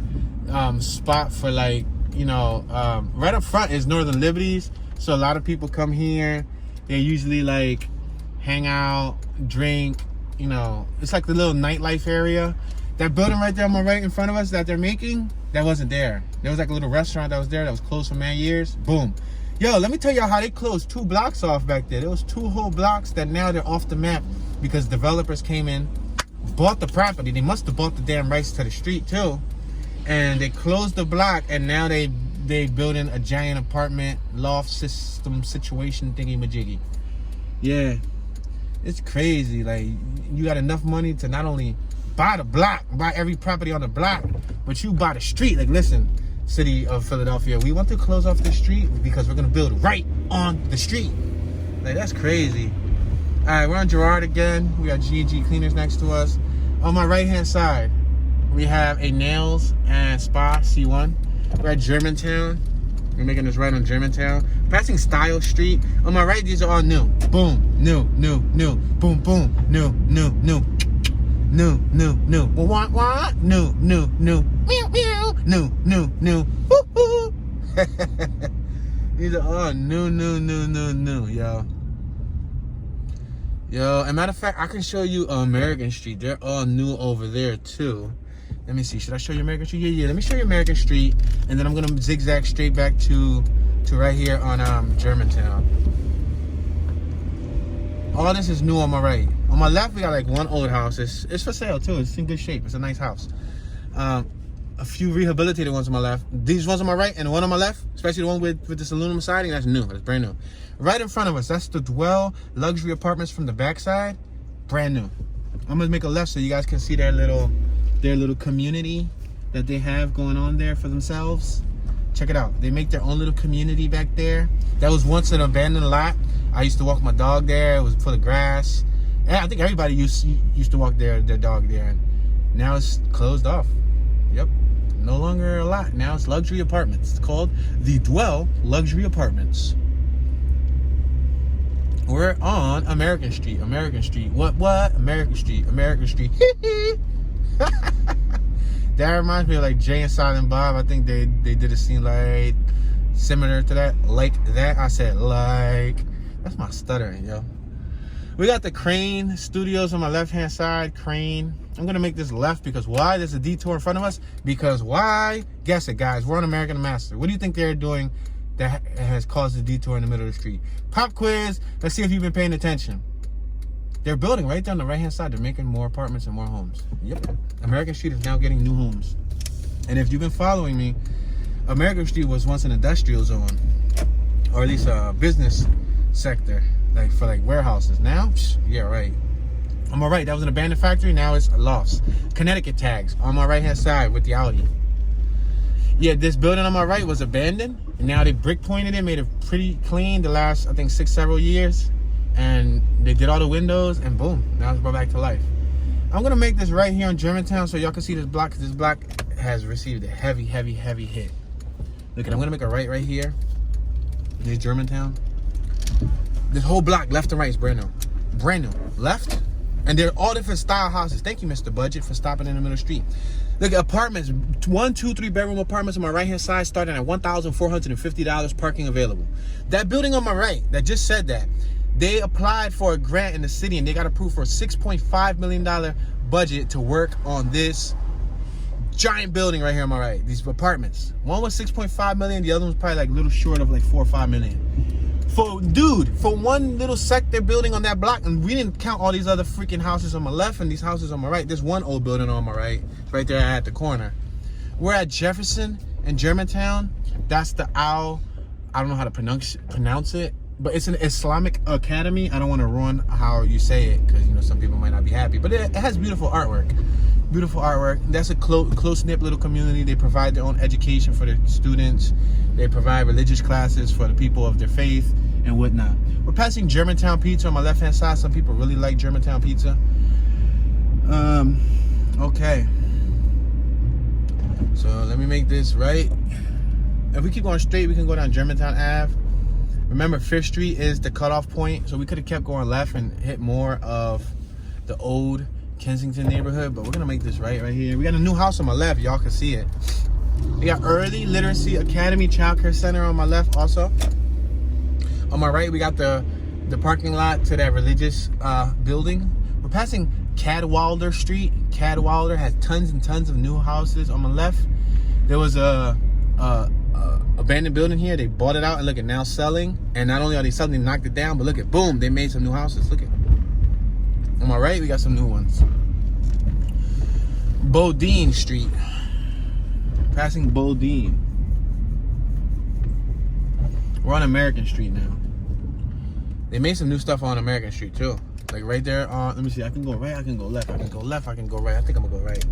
spot for, like, you know, right up front is Northern Liberties, so a lot of people come here. They usually like hang out, drink, you know, it's like the little nightlife area. That building right there on my right in front of us that they're making, that wasn't there. There was like a little restaurant that was there that was closed for many years. Boom. Yo, let me tell y'all how they closed 2 blocks off back there. There was 2 whole blocks that now they're off the map because developers came in, bought the property. They must have bought the damn rights to the street too. And they closed the block, and now they building a giant apartment loft system situation thingy majiggy. Yeah, it's crazy. Like, you got enough money to not only buy the block, buy every property on the block, but you buy the street. Like, listen, city of Philadelphia, we want to close off the street because we're gonna build right on the street. Like, that's crazy. All right, we're on Girard again. We got G&G Cleaners next to us. On my right hand side, we have a nails and spa, C1. We're at Germantown. We're making this right on Germantown. Passing Style Street. On my right, these are all new. Boom, new. Boom, boom, new. What? New. New. Woo-hoo. These are all new, yo. Yo, as a matter of fact, I can show you American Street. They're all new over there, too. Let me see. Should I show you American Street? Yeah. Let me show you American Street, and then I'm gonna zigzag straight back to right here on Germantown. All this is new on my right. On my left, we got like one old house. It's for sale too. It's in good shape. It's a nice house. A few rehabilitated ones on my left. These ones on my right and the one on my left, especially the one with this aluminum siding, that's new. That's brand new. Right in front of us, that's the Dwell luxury apartments from the backside. Brand new. I'm gonna make a left so you guys can see their little community that they have going on there for themselves. Check it out. They make their own little community back there. That was once an abandoned lot. I used to walk my dog there. It was full of grass. And I think everybody used to walk their dog there. And now it's closed off. Yep. No longer a lot. Now it's luxury apartments. It's called the Dwell Luxury Apartments. We're on American Street. What? American Street. That reminds me of like Jay and Silent Bob. I think they did a scene like similar to that. Like that. I said like. That's my stuttering, yo. We got the Crane Studios on my left-hand side. Crane. I'm gonna make this left because why? There's a detour in front of us. Because why? Guess it, guys. We're on American Master. What do you think they're doing that has caused the detour in the middle of the street? Pop quiz. Let's see if you've been paying attention. They're building right down the right-hand side. They're making more apartments and more homes. Yep. American Street is now getting new homes. And if you've been following me, American Street was once an industrial zone, or at least a business sector, like for like warehouses. Now, yeah, right. On my right, that was an abandoned factory. Now it's lofts. Connecticut tags on my right-hand side with the Audi. Yeah, this building on my right was abandoned, and now they brick pointed it, made it pretty clean the last, I think, several years. And they did all the windows, and boom, now it's brought back to life. I'm gonna make this right here in Germantown so y'all can see this block, because this block has received a heavy hit. Look, I'm gonna make a right here. There's Germantown. This whole block, left and right, is brand new. Brand new. Left And they're all different style houses. Thank you, Mr. Budget, for stopping in the middle of the street. Look at apartments. 1, 2, 3 bedroom apartments on my right-hand side starting at $1,450, parking available. That building on my right that just said that, they applied for a grant in the city and they got approved for a $6.5 million budget to work on this giant building right here on my right. These apartments. One was 6.5 million, the other was probably like a little short of like 4 or 5 million. For one little sector building on that block, and we didn't count all these other freaking houses on my left and these houses on my right. There's one old building on my right. It's right there at the corner. We're at Jefferson and Germantown. That's the I don't know how to pronounce it, but it's an Islamic academy. I don't want to ruin how you say it because, you know, some people might not be happy, but it has beautiful artwork. Beautiful artwork. That's a close-knit little community. They provide their own education for their students. They provide religious classes for the people of their faith and whatnot. We're passing Germantown Pizza on my left-hand side. Some people really like Germantown Pizza. Okay. So let me make this right. If we keep going straight, we can go down Germantown Ave. Remember, 5th Street is the cutoff point, so we could have kept going left and hit more of the Olde Kensington neighborhood, but we're gonna make this right here. We got a new house on my left, y'all can see it. We got Early Literacy Academy Child Care Center on my left also. On my right, we got the parking lot to that religious building. We're passing Cadwalader Street. Cadwalader has tons and tons of new houses. On my left, there was a abandoned building here. They bought it out and look at now selling. And not only are they selling, they knocked it down, but look at, boom, they made some new houses. Look at. On my right, we got some new ones. Bahdeebahdu Street. Passing Bahdeebahdu. We're on American Street now. They made some new stuff on American Street too. Like right there on, let me see, I can go right, I can go left, I can go left, I can go right. I think I'm gonna go right.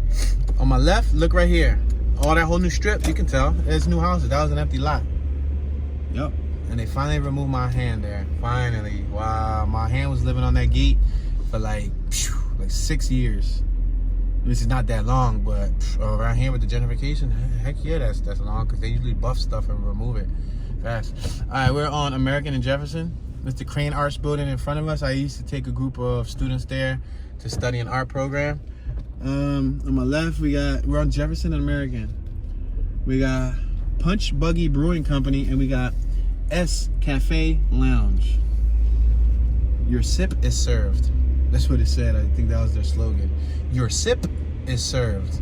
On my left, look right here. All that whole new strip, you can tell, there's new houses. That was an empty lot. Yep. And they finally removed my hand there. Finally. Wow, my hand was living on that gate for like 6 years. This is not that long, but around here with the gentrification, heck yeah, that's long, because they usually buff stuff and remove it fast. All right, we're on American and Jefferson. Mr. Crane Arts Building in front of us. I used to take a group of students there to study an art program. On my left, we're on Jefferson and American. We got Punch Buggy Brewing Company, and we got S Cafe Lounge. Your sip is served. That's what it said. I think that was their slogan. Your sip is served.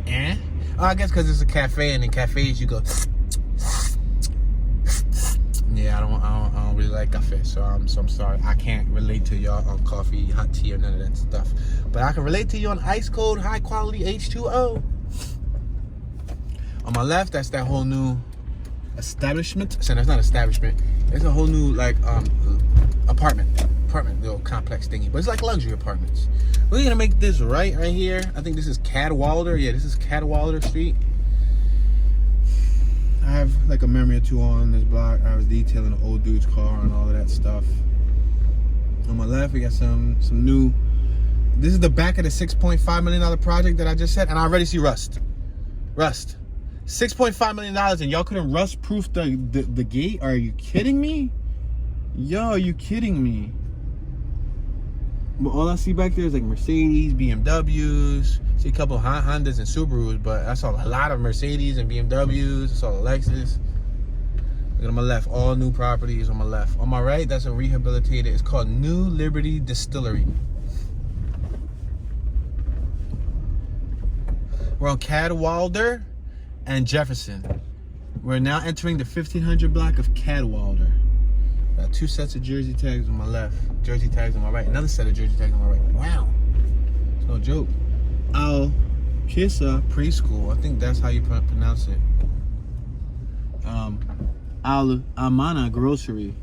Oh, I guess because it's a cafe, and in cafes you go. Yeah, I don't really like cafe, so I'm sorry. I can't relate to y'all on coffee, hot tea, or none of that stuff. But I can relate to you on ice cold, high quality H2O. On my left, that's that whole new establishment. So that's not establishment. It's a whole new like apartment little complex thingy, but it's like luxury apartments. We're gonna make this right here. I think this is Cadwalader. Yeah, this is Cadwalader Street. I have like a memory or two on this block. I was detailing an old dude's car and all of that stuff. On my left, we got some new. This is the back of the $6.5 million project that I just said, and I already see rust. $6.5 million, and y'all couldn't rust-proof the gate? Are you kidding me? Yo, are you kidding me? But all I see back there is like Mercedes, BMWs. See a couple of Hondas and Subarus, but I saw a lot of Mercedes and BMWs. I saw a Lexus. Look at my left, all new properties on my left. On my right, that's a rehabilitated. It's called New Liberty Distillery. We're on Cadwalader and Jefferson. We're now entering the 1500 block of Cadwalader. Got 2 sets of jersey tags on my left, jersey tags on my right, another set of jersey tags on my right. Wow, it's no joke. Al Kissa Preschool, I think that's how you pronounce it. Al Amana Grocery,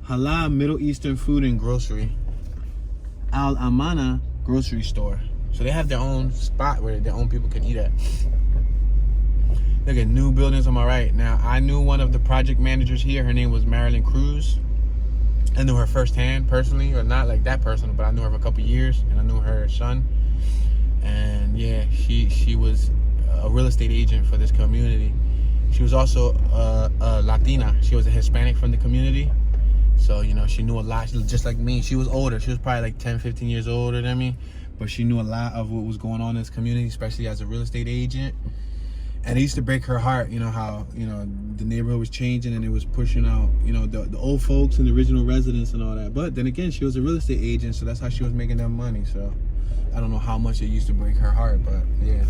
Halal Middle Eastern Food and Grocery. Al Amana Grocery Store. So they have their own spot where their own people can eat at. Look at new buildings on my right. Now, I knew one of the project managers here. Her name was Marilyn Cruz. I knew her firsthand, personally, or not like that personal, but I knew her for a couple years, and I knew her son. And yeah, she was a real estate agent for this community. She was also a Latina. She was a Hispanic from the community. So, you know, she knew a lot, just like me. She was older. She was probably like 10, 15 years older than me. But she knew a lot of what was going on in this community, especially as a real estate agent. And it used to break her heart, you know, how, you know, the neighborhood was changing and it was pushing out, you know, the old folks and the original residents and all that. But then again, she was a real estate agent, so that's how she was making that money. So I don't know how much it used to break her heart, but yeah.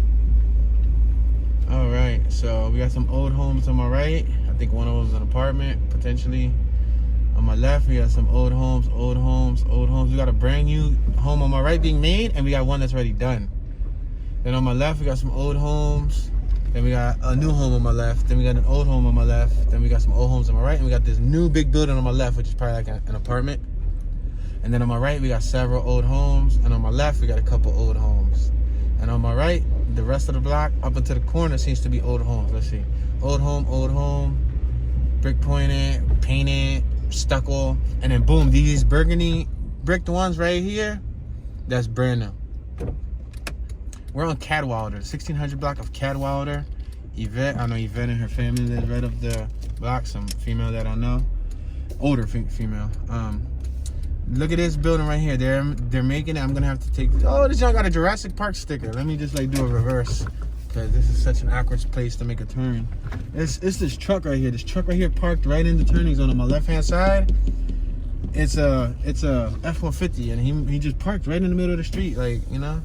All right, so we got some old homes on my right. I think one of them is an apartment, potentially. On my left, we got some old homes. We got a brand new home on my right being made, and we got one that's already done. Then on my left, we got some old homes. Then we got a new home on my left. Then we got an old home on my left. Then we got some old homes on my right. And we got this new big building on my left, which is probably like an apartment. And then on my right, we got several old homes. And on my left, we got a couple old homes. And on my right, the rest of the block, up into the corner, seems to be old homes. Let's see. Old home. Brick pointed, painted, stucco. And then boom, these burgundy bricked ones right here, that's brand new. We're on Cadwalader, 1600 block of Cadwalader. Yvette, I know Yvette and her family live right up the block. Some female that I know, older female. Look at this building right here. They're making it. I'm gonna have to take. Oh, this y'all got a Jurassic Park sticker. Let me just like do a reverse, because this is such an awkward place to make a turn. It's this truck right here. This truck right here parked right in the turning zone on my left hand side. It's a F-150, and he just parked right in the middle of the street, like, you know.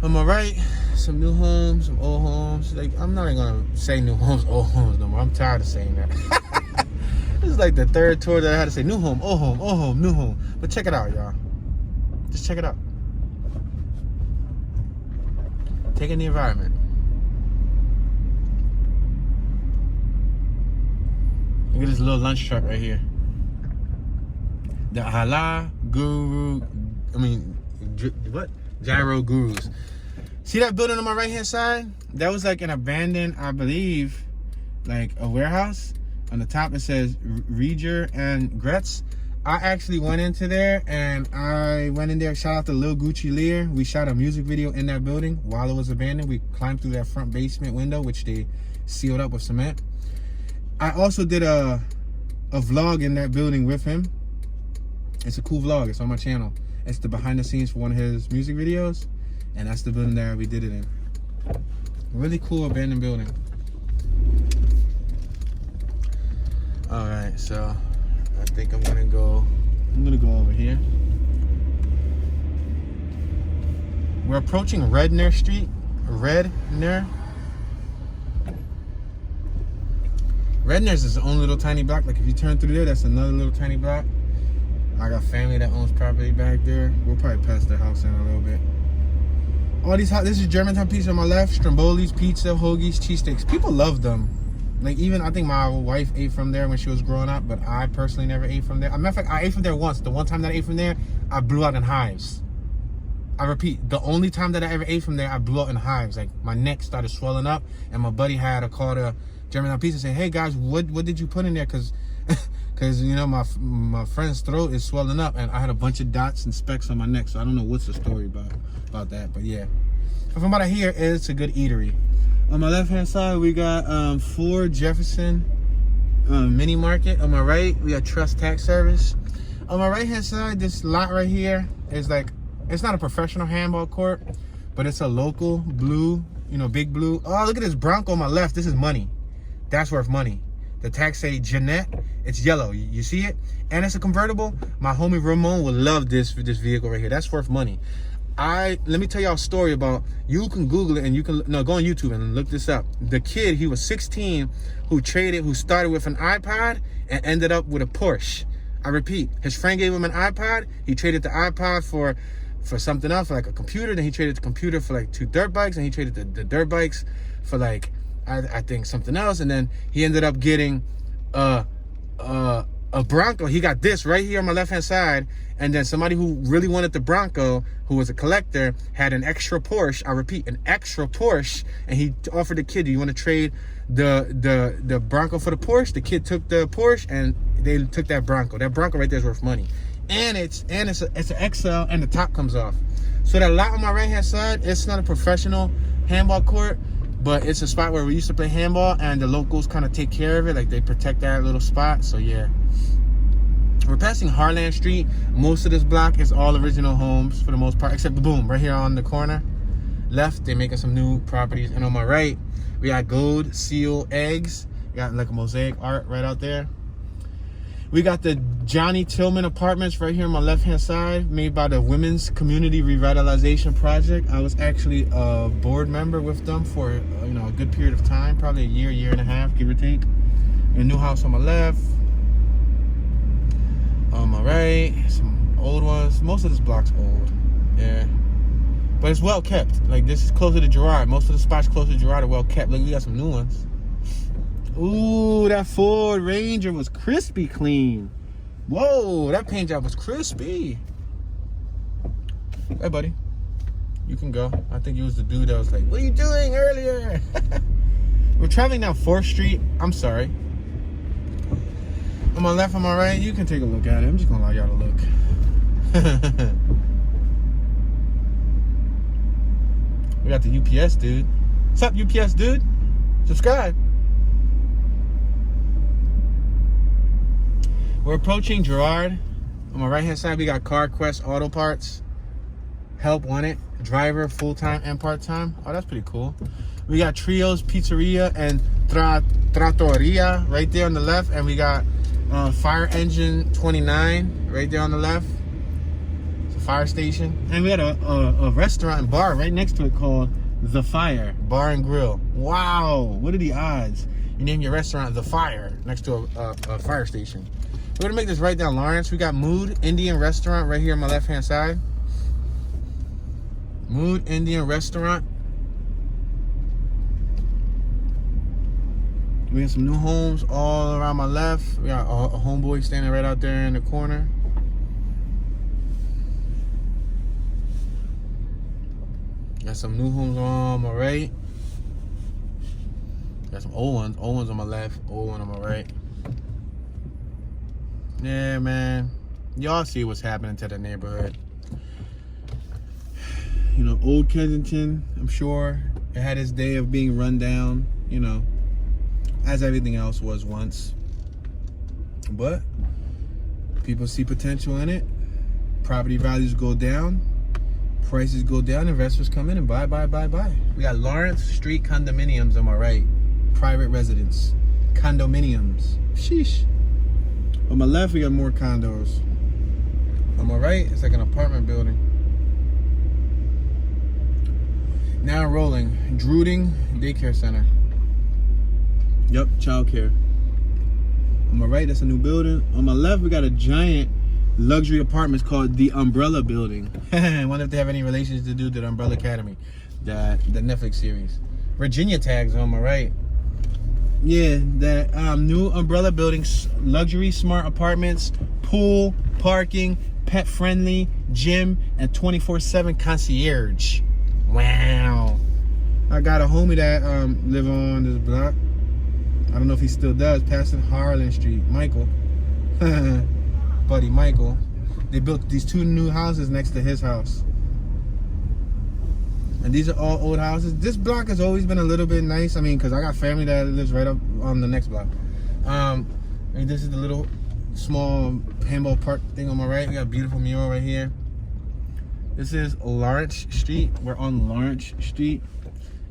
On my right, some new homes, some old homes. Like, I'm not even gonna say new homes, old homes no more. I'm tired of saying that. This is like the third tour that I had to say new home, old home, new home. But check it out, y'all. Just check it out. Take in the environment. Look at this little lunch truck right here. The Gyro Gurus. See that building on my right hand side? That was like an abandoned, I believe, like a warehouse. On the top it says Reger and Gretz. I actually went into there, and shout out to Lil Gucci Lear. We shot a music video in that building while it was abandoned. We climbed through that front basement window, which they sealed up with cement. I also did a vlog in that building with him. It's a cool vlog. It's on my channel. It's the behind the scenes for one of his music videos, and that's the building that we did it in. Really cool abandoned building. All right, so I think I'm gonna go over here. We're approaching Redner Street. Redner's is its own little tiny block. Like if you turn through there, that's another little tiny block. I got family that owns property back there. We'll probably pass their house in a little bit. All these this is Germantown Pizza on my left. Stromboli's Pizza, Hoagie's, cheesesteaks. People love them. Like, even I think my wife ate from there when she was growing up, but I personally never ate from there. As a matter of fact, I ate from there once. The one time that I ate from there, I blew out in hives. I repeat, the only time that I ever ate from there, I blew out in hives. Like, my neck started swelling up, and my buddy had a call to Germantown Pizza and say, "Hey guys, what did you put in there? Cause you know my friend's throat is swelling up, and I had a bunch of dots and specks on my neck. So I don't know what's the story about that, but yeah. From what I hear, it's a good eatery. On my left hand side, we got 4 Jefferson Mini Market. On my right, we got Trust Tax Service. On my right hand side, this lot right here is like, it's not a professional handball court, but it's a local blue, you know, big blue. Oh, look at this Bronco on my left. This is money. That's worth money. The tags say Jeanette. It's yellow. You see it? And it's a convertible. My homie Ramon would love this vehicle right here. That's worth money. Let me tell y'all a story about, you can Google it and you can, no, go on YouTube and look this up. The kid, he was 16, who started with an iPod and ended up with a Porsche. I repeat, his friend gave him an iPod. He traded the iPod for something else, for like a computer. Then he traded the computer for like 2 dirt bikes, and he traded the dirt bikes for like, I think something else. And then he ended up getting a Bronco. He got this right here on my left hand side. And then somebody who really wanted the Bronco, who was a collector, had an extra Porsche. I repeat, an extra Porsche. And he offered the kid, "Do you want to trade the Bronco for the Porsche?" The kid took the Porsche, and they took that Bronco. That Bronco right there is worth money. And it's an XL, and the top comes off. So that lot on my right hand side, it's not a professional handball court, but it's a spot where we used to play handball, and the locals kind of take care of it. Like, they protect that little spot. So yeah. We're passing Hartranft Street. Most of this block is all original homes for the most part, except the boom right here on the corner. Left, they're making some new properties. And on my right, we got gold seal eggs. We got like a mosaic art right out there. We got the Johnny Tillman apartments right here on my left-hand side, made by the Women's Community Revitalization Project. I was actually a board member with them for a good period of time, probably a year and a half, give or take. A new house on my left. On my right, some old ones. Most of this block's old, yeah. But it's well kept. Like, this is closer to Girard. Most of the spots closer to Girard are well kept. Look, we got some new ones. Ooh, that Ford Ranger was crispy clean. Whoa, that paint job was crispy. Hey, buddy. You can go. I think you was the dude that was like, what are you doing earlier? We're traveling down 4th Street. I'm sorry. On my left, on my right, you can take a look at it. I'm just gonna allow y'all to look. We got the UPS dude. What's up, UPS dude? Subscribe. We're approaching Girard. On my right-hand side, we got CarQuest Auto Parts. Help wanted. Driver, full-time and part-time. Oh, that's pretty cool. We got Trio's Pizzeria and Trattoria right there on the left. And we got Fire Engine 29 right there on the left. It's a fire station. And we got a restaurant and bar right next to it called The Fire Bar and Grill. Wow, what are the odds? You name your restaurant The Fire next to a fire station. We're gonna make this right down Lawrence. We got Mood Indian Restaurant right here on my left-hand side. Mood Indian Restaurant. We have some new homes all around my left. We got a homeboy standing right out there in the corner. Got some new homes on my right. Got some old ones. Old ones on my left, old one on my right. Yeah, man. Y'all see what's happening to the neighborhood. Olde Kensington, I'm sure it had its day of being run down, as everything else was once. But people see potential in it. Property values go down. Prices go down. Investors come in and buy. We got Lawrence Street condominiums on my right. Private residence. Condominiums. Sheesh. On my left, we got more condos. On my right, it's like an apartment building. Now rolling. Druding Daycare Center. Yep, childcare. On my right, that's a new building. On my left, we got a giant luxury apartments called the Umbrella Building. I wonder if they have any relations to do with the Umbrella Academy, the Netflix series. Virginia tags on my right. Yeah, that new Umbrella Building, luxury smart apartments, pool, parking, pet friendly, gym, and 24/7 concierge. Wow. I got a homie that live on this block. I don't know if he still does, passing Harlan Street. Michael. Buddy Michael. They built these 2 new houses next to his house. And these are all old houses. This block has always been a little bit nice. I mean, because I got family that lives right up on the next block. And this is the little small handball park thing on my right. We got a beautiful mural right here. This is Lawrence Street. We're on Lawrence Street.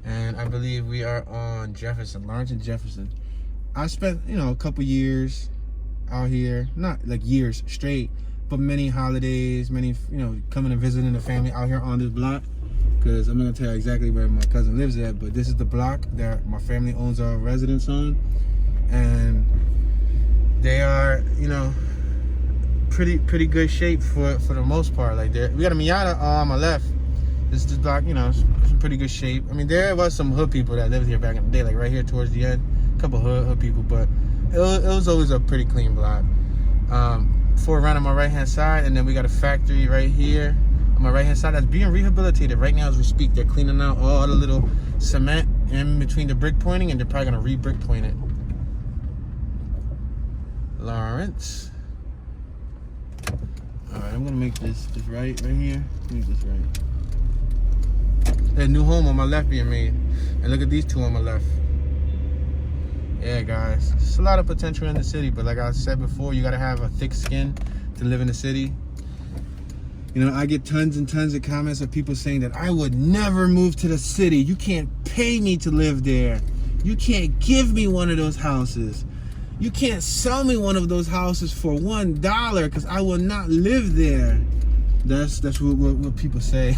And I believe we are on Jefferson. Lawrence and Jefferson. I spent, a couple years out here. Not like years straight, but many holidays, coming and visiting the family out here on this block. Because I'm not going to tell you exactly where my cousin lives at, but this is the block that my family owns our residence on. And they are, pretty good shape for the most part. Like, we got a Miata on my left. This is the block, it's in pretty good shape. I mean, there was some hood people that lived here back in the day, like right here towards the end. A couple hood people, but it was always a pretty clean block. 4 around on my right-hand side, and then we got a factory right here on my right-hand side that's being rehabilitated right now as we speak. They're cleaning out all the little cement in between the brick pointing, and they're probably gonna re-brick point it. Lawrence. All right, I'm gonna make this right here. Make this right. There's a new home on my left being made, and look at these 2 on my left. Yeah, guys, there's a lot of potential in the city, but like I said before, you gotta have a thick skin to live in the city. You know, I get tons and tons of comments of people saying that I would never move to the city. You can't pay me to live there. You can't give me one of those houses. You can't sell me one of those houses for $1 because I will not live there. That's what people say.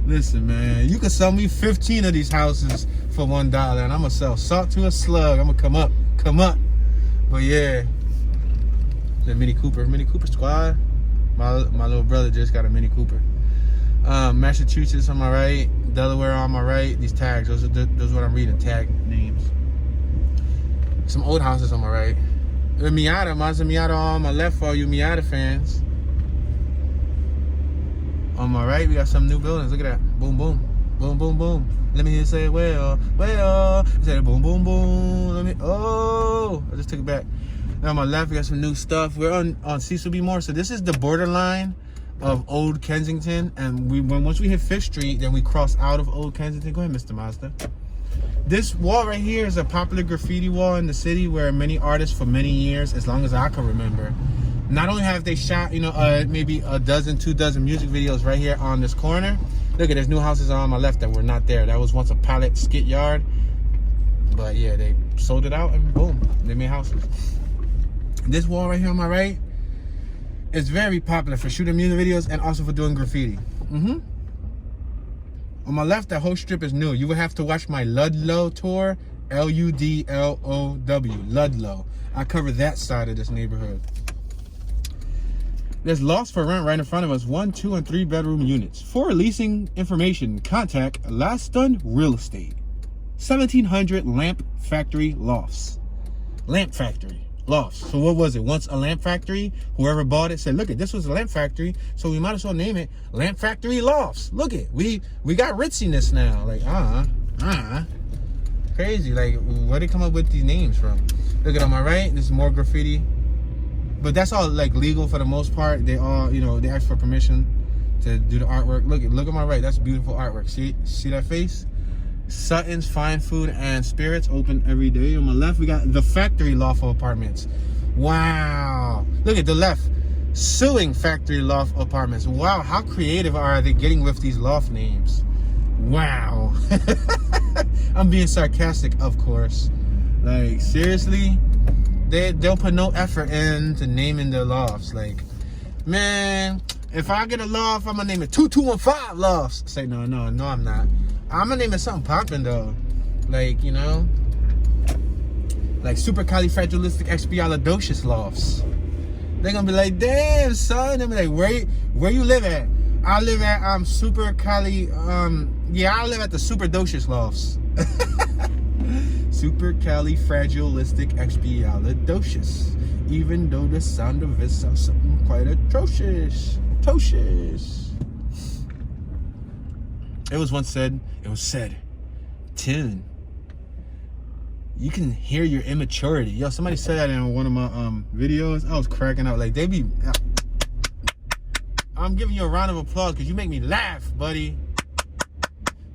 Listen, man, you can sell me 15 of these houses for $1, and I'm gonna sell salt to a slug. I'm gonna come up. But yeah, the Mini Cooper squad. My little brother just got a Mini Cooper. Massachusetts on my right, Delaware on my right. These tags, those are what I'm reading. Tag names. Some old houses on my right. The Mazda Miata on my left for all you Miata fans. On my right, we got some new buildings. Look at that. Boom, boom. Boom, boom, boom. Let me hear you say, well. Say boom, boom, boom. I just took it back. Now on my left, we got some new stuff. We're on Cecil B Moore. So this is the borderline of Olde Kensington. And once we hit Fifth Street, then we cross out of Olde Kensington. Go ahead, Mr. Mazda. This wall right here is a popular graffiti wall in the city where many artists for many years, as long as I can remember, not only have they shot, maybe a dozen, 2 dozen music videos right here on this corner. Look at there's new houses on my left that were not there. That was once a pallet skit yard. But yeah, they sold it out and boom, they made houses. This wall right here on my right is very popular for shooting music videos and also for doing graffiti. On my left, that whole strip is new. You would have to watch my Ludlow tour, Ludlow, Ludlow. I cover that side of this neighborhood. There's lofts for rent right in front of us. 1, 2, and 3 bedroom units. For leasing information, contact Last Done Real Estate. 1700 Lamp Factory Lofts. Lamp Factory Lofts. So what was it? Once a lamp factory, whoever bought it said, look it, this was a lamp factory, so we might as well name it Lamp Factory Lofts. Look it, we got ritziness now. Like, crazy. Like, where they come up with these names from? Look at on my right, this is more graffiti. But that's all like legal for the most part. They all, they ask for permission to do the artwork. Look at my right. That's beautiful artwork. See that face? Sutton's Fine Food and Spirits, open every day. On my left, we got the Factory Lawful Apartments. Wow. Look at the left. Suing Factory Loft Apartments. Wow, how creative are they getting with these loft names? Wow. I'm being sarcastic, of course. Like, seriously? They don't put no effort into naming their lofts. Like, man, if I get a loft, I'm gonna name it 2215 Lofts. Say no, I'm not. I'm gonna name it something popping though. Like, like supercalifragilisticexpialidocious lofts. They're gonna be like, damn son. They'll be like, where you live at? I live at I live at the superdocious lofts. Supercalifragilisticexpialidocious. Even though the sound of it sounds something quite atrocious. It was said, Tune, you can hear your immaturity. Yo, somebody said that in one of my videos. I was cracking up. Like, I'm giving you a round of applause because you make me laugh, buddy.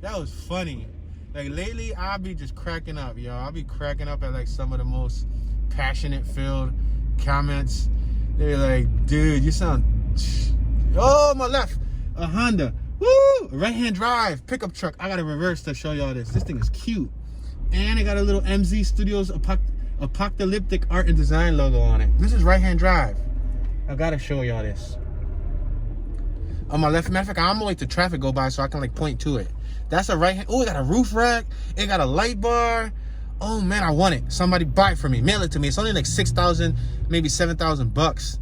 That was funny. Like, lately, I'll be just cracking up, yo. I'll be cracking up at, like, some of the most passionate-filled comments. They're like, dude, you sound... Oh, my left. A Honda. Woo! Right-hand drive. Pickup truck. I got to reverse to show y'all this. This thing is cute. And it got a little MZ Studios apocalyptic art and design logo on it. This is right-hand drive. I got to show y'all this. On my left, matter of fact, I'm gonna wait till traffic go by so I can, like, point to it. That's a right hand. Oh, it got a roof rack. It got a light bar. Oh man, I want it. Somebody buy it for me. Mail it to me. It's only like 6,000, maybe 7,000 bucks.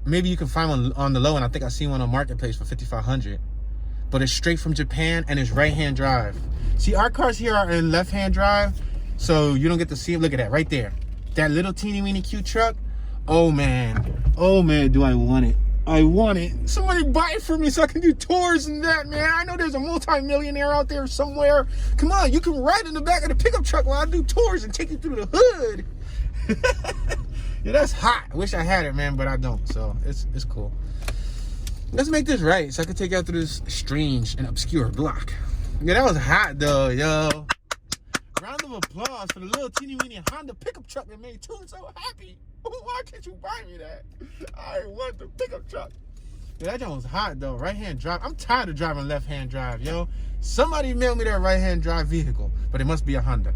Maybe you can find one on the low, and I think I seen one on Marketplace for 5,500. But it's straight from Japan and it's right-hand drive. See, our cars here are in left-hand drive, so you don't get to see it. Look at that right there. That little teeny weeny cute truck. Oh man, do I want it? I want it. Somebody buy it for me so I can do tours and that, man. I know there's a multi-millionaire out there somewhere. Come on, you can ride in the back of the pickup truck while I do tours and take you through the hood. Yeah, that's hot. I wish I had it, man, but I don't. So it's cool. Let's make this right so I can take you out through this strange and obscure block. Yeah, that was hot though, yo. Round of of applause for the little teeny weeny Honda pickup truck that made Toon so happy. Why can't you buy me that? I want the pickup truck. Yeah, that joint was hot though. Right hand drive. I'm tired of driving left hand drive, yo. Somebody mailed me that right hand drive vehicle, but it must be a Honda.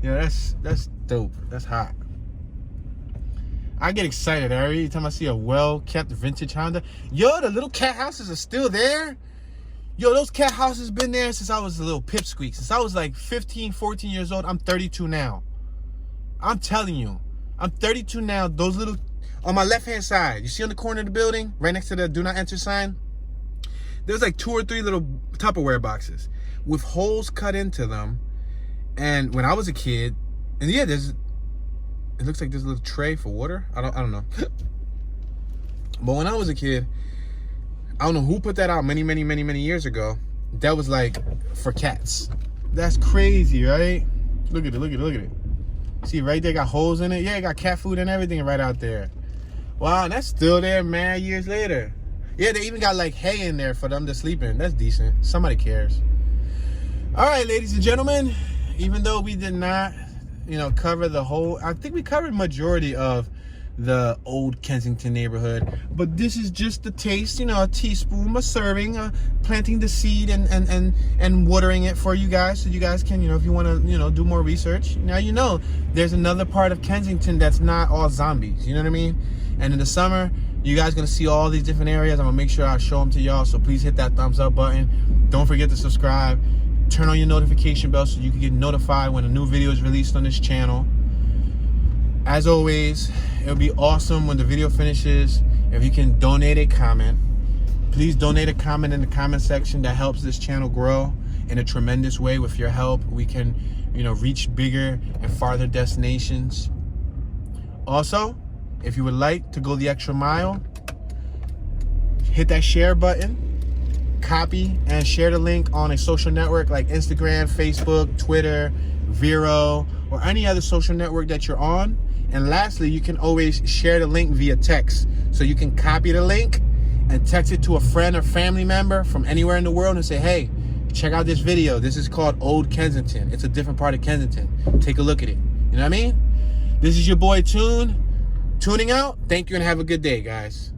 Yeah, that's dope. That's hot. I get excited every time I see a well-kept vintage Honda. Yo, the little cat houses are still there. Yo, those cat houses been there since I was a little pipsqueak. Since I was like 15, 14 years old. I'm 32 now. I'm telling you. I'm 32 now. Those little... On my left-hand side, you see on the corner of the building, right next to the do not enter sign, there's like 2 or 3 little Tupperware boxes with holes cut into them. And when I was a kid, and yeah, it looks like there's a little tray for water. I don't know. But when I was a kid, I don't know who put that out many years ago. That was like for cats. That's crazy, right? Look at it. See, right there got holes in it. Yeah, it got cat food and everything right out there. Wow, and that's still there, man, years later. Yeah, they even got like hay in there for them to sleep in. That's decent. Somebody cares. All right, ladies and gentlemen, even though we did not, cover the whole, I think we covered majority of the Old Kensington neighborhood, but this is just a taste, a teaspoon, a serving, planting the seed and watering it for you guys, so you guys can, if you want to, do more research. Now, there's another part of Kensington that's not all zombies, you know what I mean? And in the summer, you guys gonna see all these different areas. I'm gonna make sure I show them to y'all, so please hit that thumbs up button. Don't forget to subscribe. Turn on your notification bell so you can get notified when a new video is released on this channel. As always, it would be awesome when the video finishes if you can donate a comment. Please donate a comment in the comment section. That helps this channel grow in a tremendous way. With your help, we can, reach bigger and farther destinations. Also, if you would like to go the extra mile, hit that share button, copy and share the link on a social network like Instagram, Facebook, Twitter, Vero, or any other social network that you're on. And lastly, you can always share the link via text. So you can copy the link and text it to a friend or family member from anywhere in the world and say, hey, check out this video. This is called Old Kensington. It's a different part of Kensington. Take a look at it. You know what I mean? This is your boy Toon, tuning out. Thank you and have a good day, guys.